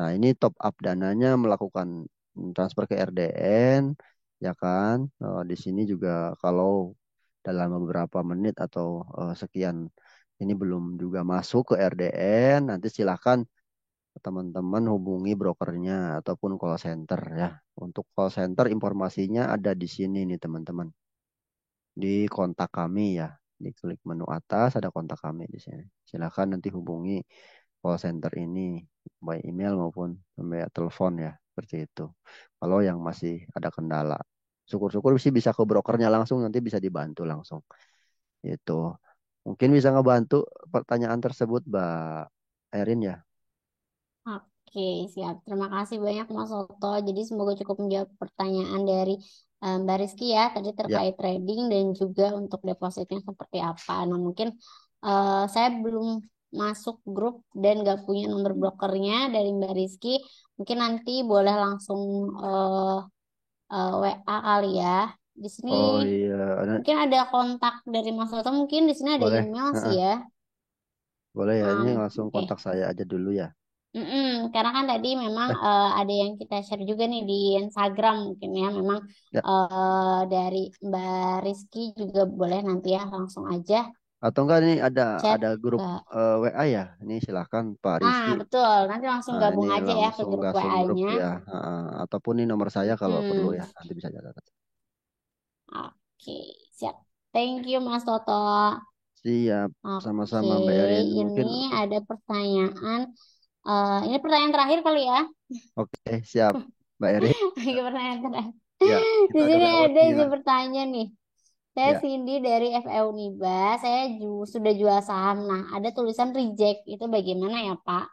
Nah ini top up dananya melakukan transfer ke RDN, ya kan. Di sini juga kalau dalam beberapa menit atau sekian ini belum juga masuk ke RDN, nanti silahkan teman-teman hubungi brokernya ataupun call center ya. Untuk call center informasinya ada di sini nih teman-teman. Di kontak kami ya. Di klik menu atas ada kontak kami di sini. Silakan nanti hubungi call center ini by email maupun via telepon ya. Seperti itu. Kalau yang masih ada kendala. Syukur-syukur sih bisa ke brokernya langsung nanti bisa dibantu langsung. Itu. Mungkin bisa ngebantu pertanyaan tersebut Mbak Erin ya. Oke, siap. Terima kasih banyak Mas Soto. Jadi semoga cukup menjawab pertanyaan dari Mbak Rizky ya, tadi Ya. terkait trading dan juga untuk depositnya seperti apa. Nah, mungkin saya belum masuk grup dan nggak punya nomor brokernya dari Mbak Rizky. Mungkin nanti boleh langsung eh, WA kali ya. Di sini Oh iya, mungkin ada kontak dari Mas Soto, mungkin di sini ada boleh. email sih Heeh, ya. boleh ya. Ini langsung Oke. kontak saya aja dulu ya. Mm-mm, karena kan tadi memang Eh, ada yang kita share juga nih di Instagram mungkin ya. Memang ya. dari Mbak Rizky juga boleh nanti ya langsung aja Atau enggak ini chat ada grup ke. WA ya. Ini silahkan Pak Ah, Rizky. betul. Nanti langsung Nah, ini gabung aja ya ke langsung grup langsung grup WA-nya. ya. Ataupun ini nomor saya kalau perlu Mm-mm. ya. Nanti bisa catat. Oke, siap. Thank you Mas Toto. Siap. Oke, Sama-sama Mbak Erin. ini Mungkin ada pertanyaan. Ini pertanyaan terakhir kali ya. oke, siap Mbak Erin. Ini pertanyaan terakhir. Ya, Di kita udah sini ada melewati isi lah. pertanyaan nih. Saya Ya. Cindy dari FE Uniba. Saya sudah jual saham. Nah, ada tulisan reject. Itu bagaimana ya, Pak?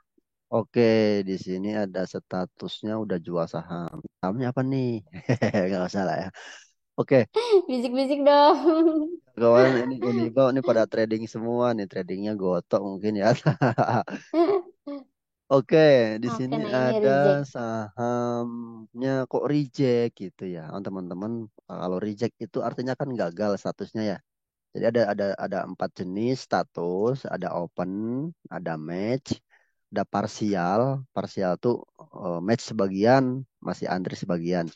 Oke, di sini ada statusnya udah jual saham. Sahamnya apa nih? Nggak salah ya. Oke, Bisik-bisik dong. kawan ini Uniba ini pada trading semua nih, tradingnya gotok mungkin ya. Oke, di Oke, sini nah ini ada reject. sahamnya kok reject gitu ya. Teman-teman, kalau reject itu artinya kan gagal statusnya ya. Jadi ada empat jenis status, ada open, ada match, ada parsial. Parsial tuh match sebagian, masih antri sebagian.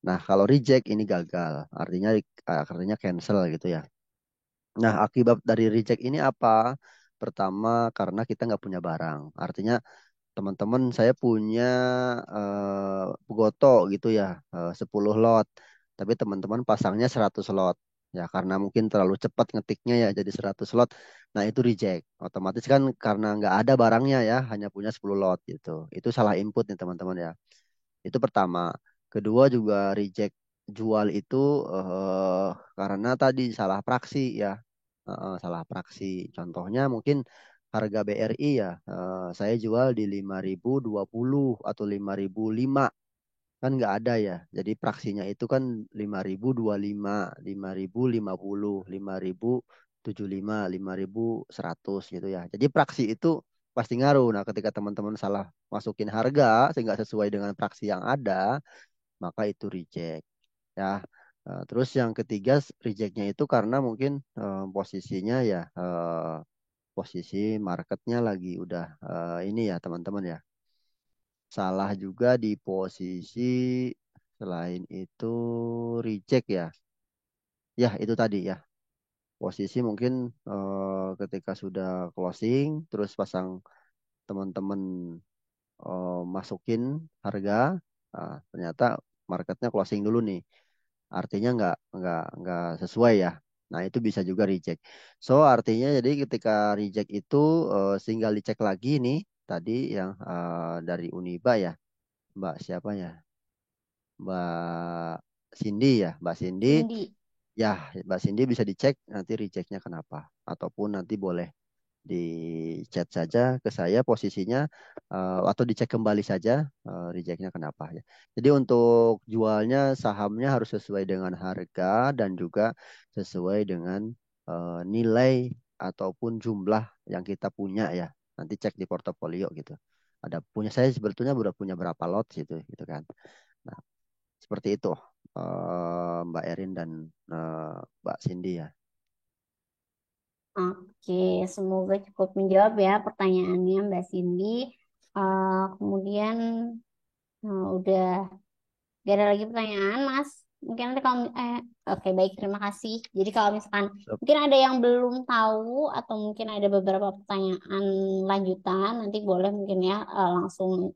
Nah, kalau reject ini gagal, artinya cancel gitu ya. Nah, akibat dari reject ini apa? Pertama, karena kita nggak punya barang. Artinya teman-teman saya punya Goto gitu ya, 10 lot. Tapi teman-teman pasangnya 100 lot. Ya, karena mungkin terlalu cepat ngetiknya ya jadi 100 lot. Nah, itu reject. Otomatis kan karena nggak ada barangnya ya, hanya punya 10 lot gitu. Itu salah input nih teman-teman ya. Itu pertama. Kedua juga reject jual itu karena tadi salah praksi ya. Salah praksi. Contohnya mungkin harga BRI ya, saya jual di 5.020 atau 5.005 kan nggak ada ya. Jadi praksinya itu kan 5.025, 5.050, 5.075, 5.100 gitu ya. Jadi praksi itu pasti ngaruh. Nah, ketika teman-teman salah masukin harga sehingga sesuai dengan praksi yang ada, maka itu reject ya. Terus yang ketiga rejectnya itu karena mungkin posisinya ya posisi marketnya lagi udah ini ya teman-teman ya. Salah juga di posisi selain itu reject ya. Ya itu tadi ya. Posisi mungkin ketika sudah closing terus pasang teman-teman masukin harga, ternyata marketnya closing dulu nih. Artinya nggak sesuai ya. Nah, itu bisa juga reject. So, artinya jadi ketika reject itu tinggal dicek lagi nih tadi yang dari Uniba ya. Mbak siapa ya? Mbak Cindy ya. Mbak Cindy Cindy. ya, Mbak Cindy bisa dicek nanti rejectnya kenapa. ataupun nanti boleh di chat saja ke saya posisinya atau dicek kembali saja rejectnya kenapa ya. Jadi untuk jualnya sahamnya harus sesuai dengan harga dan juga sesuai dengan nilai ataupun jumlah yang kita punya ya. Nanti cek di portofolio gitu. Ada punya saya sebetulnya udah punya berapa lot gitu kan. Nah, seperti itu Mbak Erin dan Mbak Cindy ya. Oke, semoga cukup menjawab ya pertanyaannya Mbak Cindy. Kemudian udah gak ada lagi pertanyaan, Mas. Mungkin nanti kalau oke baik terima kasih. Jadi kalau misalkan mungkin ada yang belum tahu atau mungkin ada beberapa pertanyaan lanjutan, nanti boleh mungkin ya langsung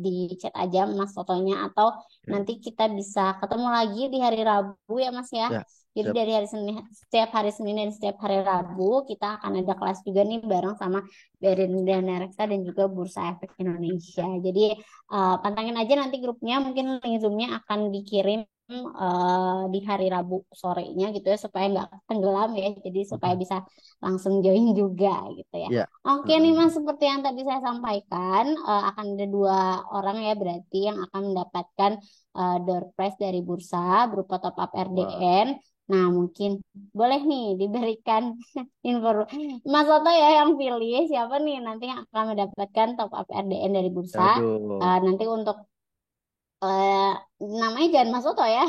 di chat aja Mas fotonya atau nanti kita bisa ketemu lagi di hari Rabu ya Mas ya. Ya, Jadi siap. dari hari Senin, setiap hari Senin dan setiap hari Rabu kita akan ada kelas juga nih bareng sama BRI dan Reksa dan juga Bursa Efek Indonesia. Jadi pantangin aja nanti grupnya, mungkin link Zoom-nya akan dikirim di hari Rabu sorenya gitu ya, supaya nggak tenggelam ya, jadi supaya bisa langsung join juga gitu ya. Ya. Oke nih Mas, seperti yang tadi saya sampaikan, akan ada dua orang ya berarti yang akan mendapatkan door prize dari bursa berupa top up Wah. RDN. Nah, mungkin boleh nih diberikan info Mas Soto ya yang pilih siapa nih nanti yang akan mendapatkan top up RDN dari bursa. Aduh. Nanti untuk eh, namanya jangan Mas Soto ya.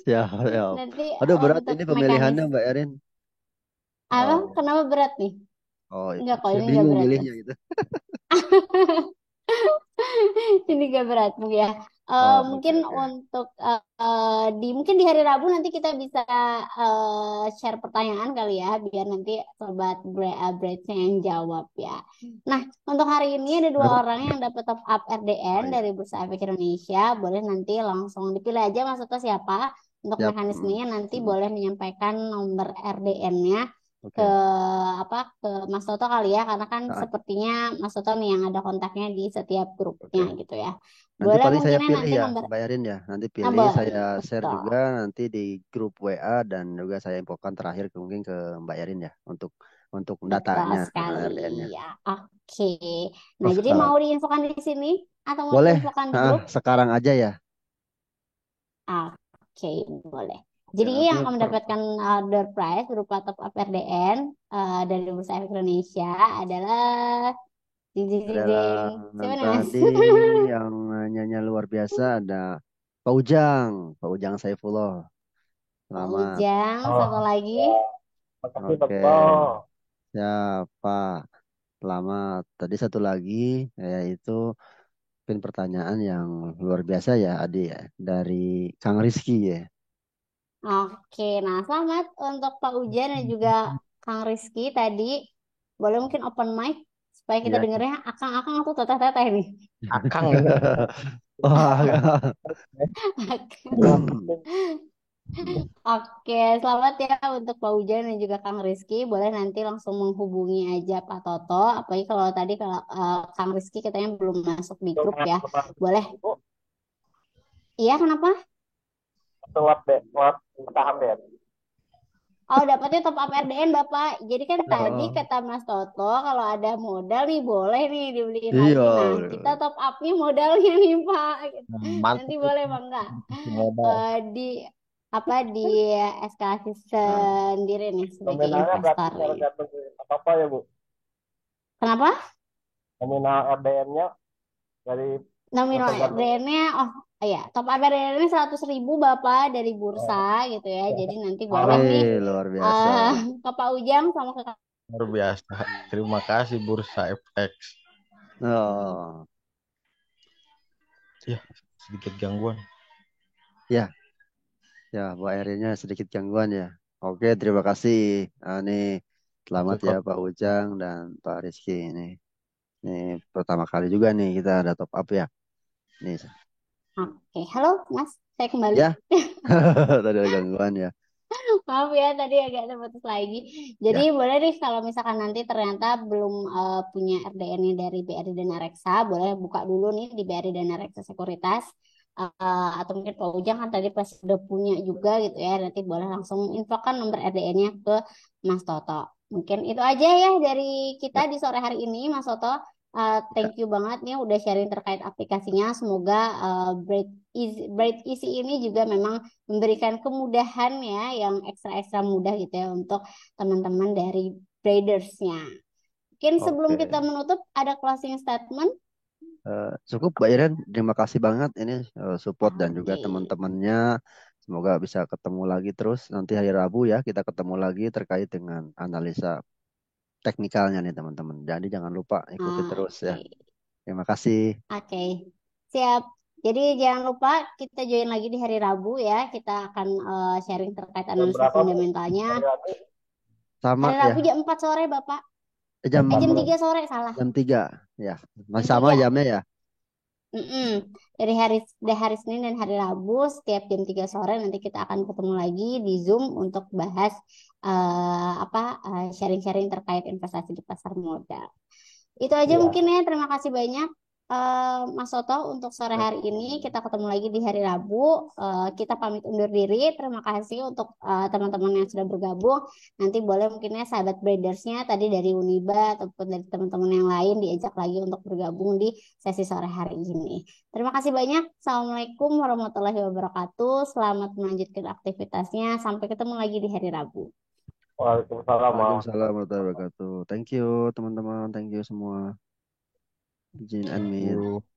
Siap, siap. Nanti Aduh berat untuk ini mekanis pemilihannya Mbak Erin. apa? Oh, Kenapa berat nih? oh Enggak kok saya ini enggak bingung berat milihnya Mas. gitu. Ini gak berat Bu, ya. Oh, oke Mungkin oke. untuk mungkin di hari Rabu nanti kita bisa share pertanyaan kali ya biar nanti sobat Braids yang jawab ya. Nah, untuk hari ini ada dua Berapa? orang yang dapat top up RDN Oh ya, dari Bursa Efek Indonesia. Boleh nanti langsung dipilih aja maksudnya siapa. Untuk siap. mekanismenya nanti Hmm. boleh menyampaikan nomor RDN-nya ke Oke. ke Mas Toto kali ya, karena kan Ah, sepertinya Mas Toto nih yang ada kontaknya di setiap grupnya oke. gitu ya. Nanti Boleh paling mungkin saya ya pilih nanti ya, nomor Mbak Erin ya. Nanti pilih nomor saya share betul juga nanti di grup WA dan juga saya infokan terakhir mungkin ke Mbak Erin ya untuk betul datanya, sekali RDN-nya. ya. Oke. Nah, Oh, jadi sekarang. mau diinfokan di sini atau mau Boleh. diinfokan di Ah, grup? sekarang aja ya. Oke, boleh. Oke, Jadi nanti yang akan mendapatkan door prize berupa top up RDN dari Bursa Efek Indonesia adalah ding ding ding adalah ding. Siapa nih Mas? tadi yang nyanyi luar biasa ada Pak Ujang, Pak Ujang Saifullah. Pak Selamat. Ujang, satu Oh, lagi. makasih Oke, dokter. siapa? Selamat. Tadi satu lagi yaitu mungkin pertanyaan yang luar biasa ya, Adi ya, dari Kang Rizky ya. Oke, nah selamat untuk Pak Ujan dan juga Kang Rizky tadi. Boleh mungkin open mic supaya kita Ya. dengernya akang-akang atau teteh-teteh nih. Akang ini. Wah, Oke, selamat ya untuk Pak Ujan dan juga Kang Rizky. Boleh nanti langsung menghubungi aja Pak Toto. Apalagi kalau tadi kalau Kang Rizky katanya belum masuk di grup Cuma ya. cuma Boleh. ibu Iya, kenapa? lewat deh, lewat saham deh. Oh, dapatnya top up RDN, Bapak. Jadi kan tadi oh, kata Mas Toto, kalau ada modal nih boleh nih dibeliin iya, lagi. Nah, kita top upnya modalnya nih, Pak. Gitu. Nanti Mantap boleh, itu. Bang, enggak? Modal. Di apa di eskalasi nah, sendiri nih sebagai Nominalnya berarti investor nih. tergantung apa ya Bu? Kenapa? Nominal RDN-nya dari Nominal tergantung. RDN-nya, oh iya, top up RDN-nya 100.000 Bapak dari bursa gitu ya. Jadi nanti boleh nih wih, luar biasa. eh ke Pak Ujang sama ke Luar biasa. Terima kasih Bursa FX. Oh, Ya, sedikit gangguan. ya, ya, Bu Erinnya sedikit gangguan ya. Oke, terima kasih. Nih, selamat Oke, ya kok. Pak Ujang dan Pak Rizky ini. Ini pertama kali juga nih kita ada top up ya. Nih, Oke, halo Mas, saya kembali. ya, tadi ada gangguan ya. Maaf ya, tadi agak terputus lagi. Jadi Ya, boleh nih kalau misalkan nanti ternyata belum punya RDN-nya dari BRI Dana Reksa, boleh buka dulu nih di BRI Dana Reksa Sekuritas. atau mungkin Pak Ujang kan tadi pasti udah punya juga gitu ya. Nanti boleh langsung infokan nomor RDN-nya ke Mas Toto. Mungkin itu aja ya dari kita Ya, di sore hari ini, Mas Toto. ya. Thank you banget nih udah sharing terkait aplikasinya. Semoga Bright Easy ini juga memang memberikan kemudahan ya, yang ekstra-ekstra mudah gitu ya untuk teman-teman dari Braiders-nya. Mungkin sebelum Oke. kita menutup, ada closing statement. Cukup Mbak Iren, terima kasih banget ini support dan juga Oke. teman-temannya. Semoga bisa ketemu lagi terus nanti hari Rabu ya kita ketemu lagi terkait dengan analisa teknikalnya nih teman-teman. Jadi jangan lupa ikuti terus ya. Oke. Terima kasih. Oke. Siap. Jadi jangan lupa kita join lagi di hari Rabu ya. Kita akan sharing terkait Jam analisis berapa Bu? fundamentalnya. Hari Rabu? Sama Hari Rabu ya, jam 4 sore, Bapak. jam Jam Jam 3 sore, salah. jam 3 ya. Masih Jam sama 3. jamnya ya. Mm-mm. Dari hari Senin dan hari Rabu setiap jam 3 sore nanti kita akan ketemu lagi di Zoom untuk bahas sharing-sharing terkait investasi di pasar modal. Itu aja Iya. mungkin ya. Terima kasih banyak Mas Soto untuk sore hari ini. Oke. Kita ketemu lagi di hari Rabu. Kita pamit undur diri. Terima kasih untuk teman-teman yang sudah bergabung. Nanti boleh mungkin ya sahabat bradersnya tadi dari Uniba ataupun dari teman-teman yang lain diajak lagi untuk bergabung di sesi sore hari ini. Terima kasih banyak. Assalamualaikum warahmatullahi wabarakatuh. Selamat melanjutkan aktivitasnya. Sampai ketemu lagi di hari Rabu. Waalaikumsalam Waalaikumsalam warahmatullahi warahmatullahi wabarakatuh. wabarakatuh. Thank you teman-teman, thank you semua. Izin admin. Yuk.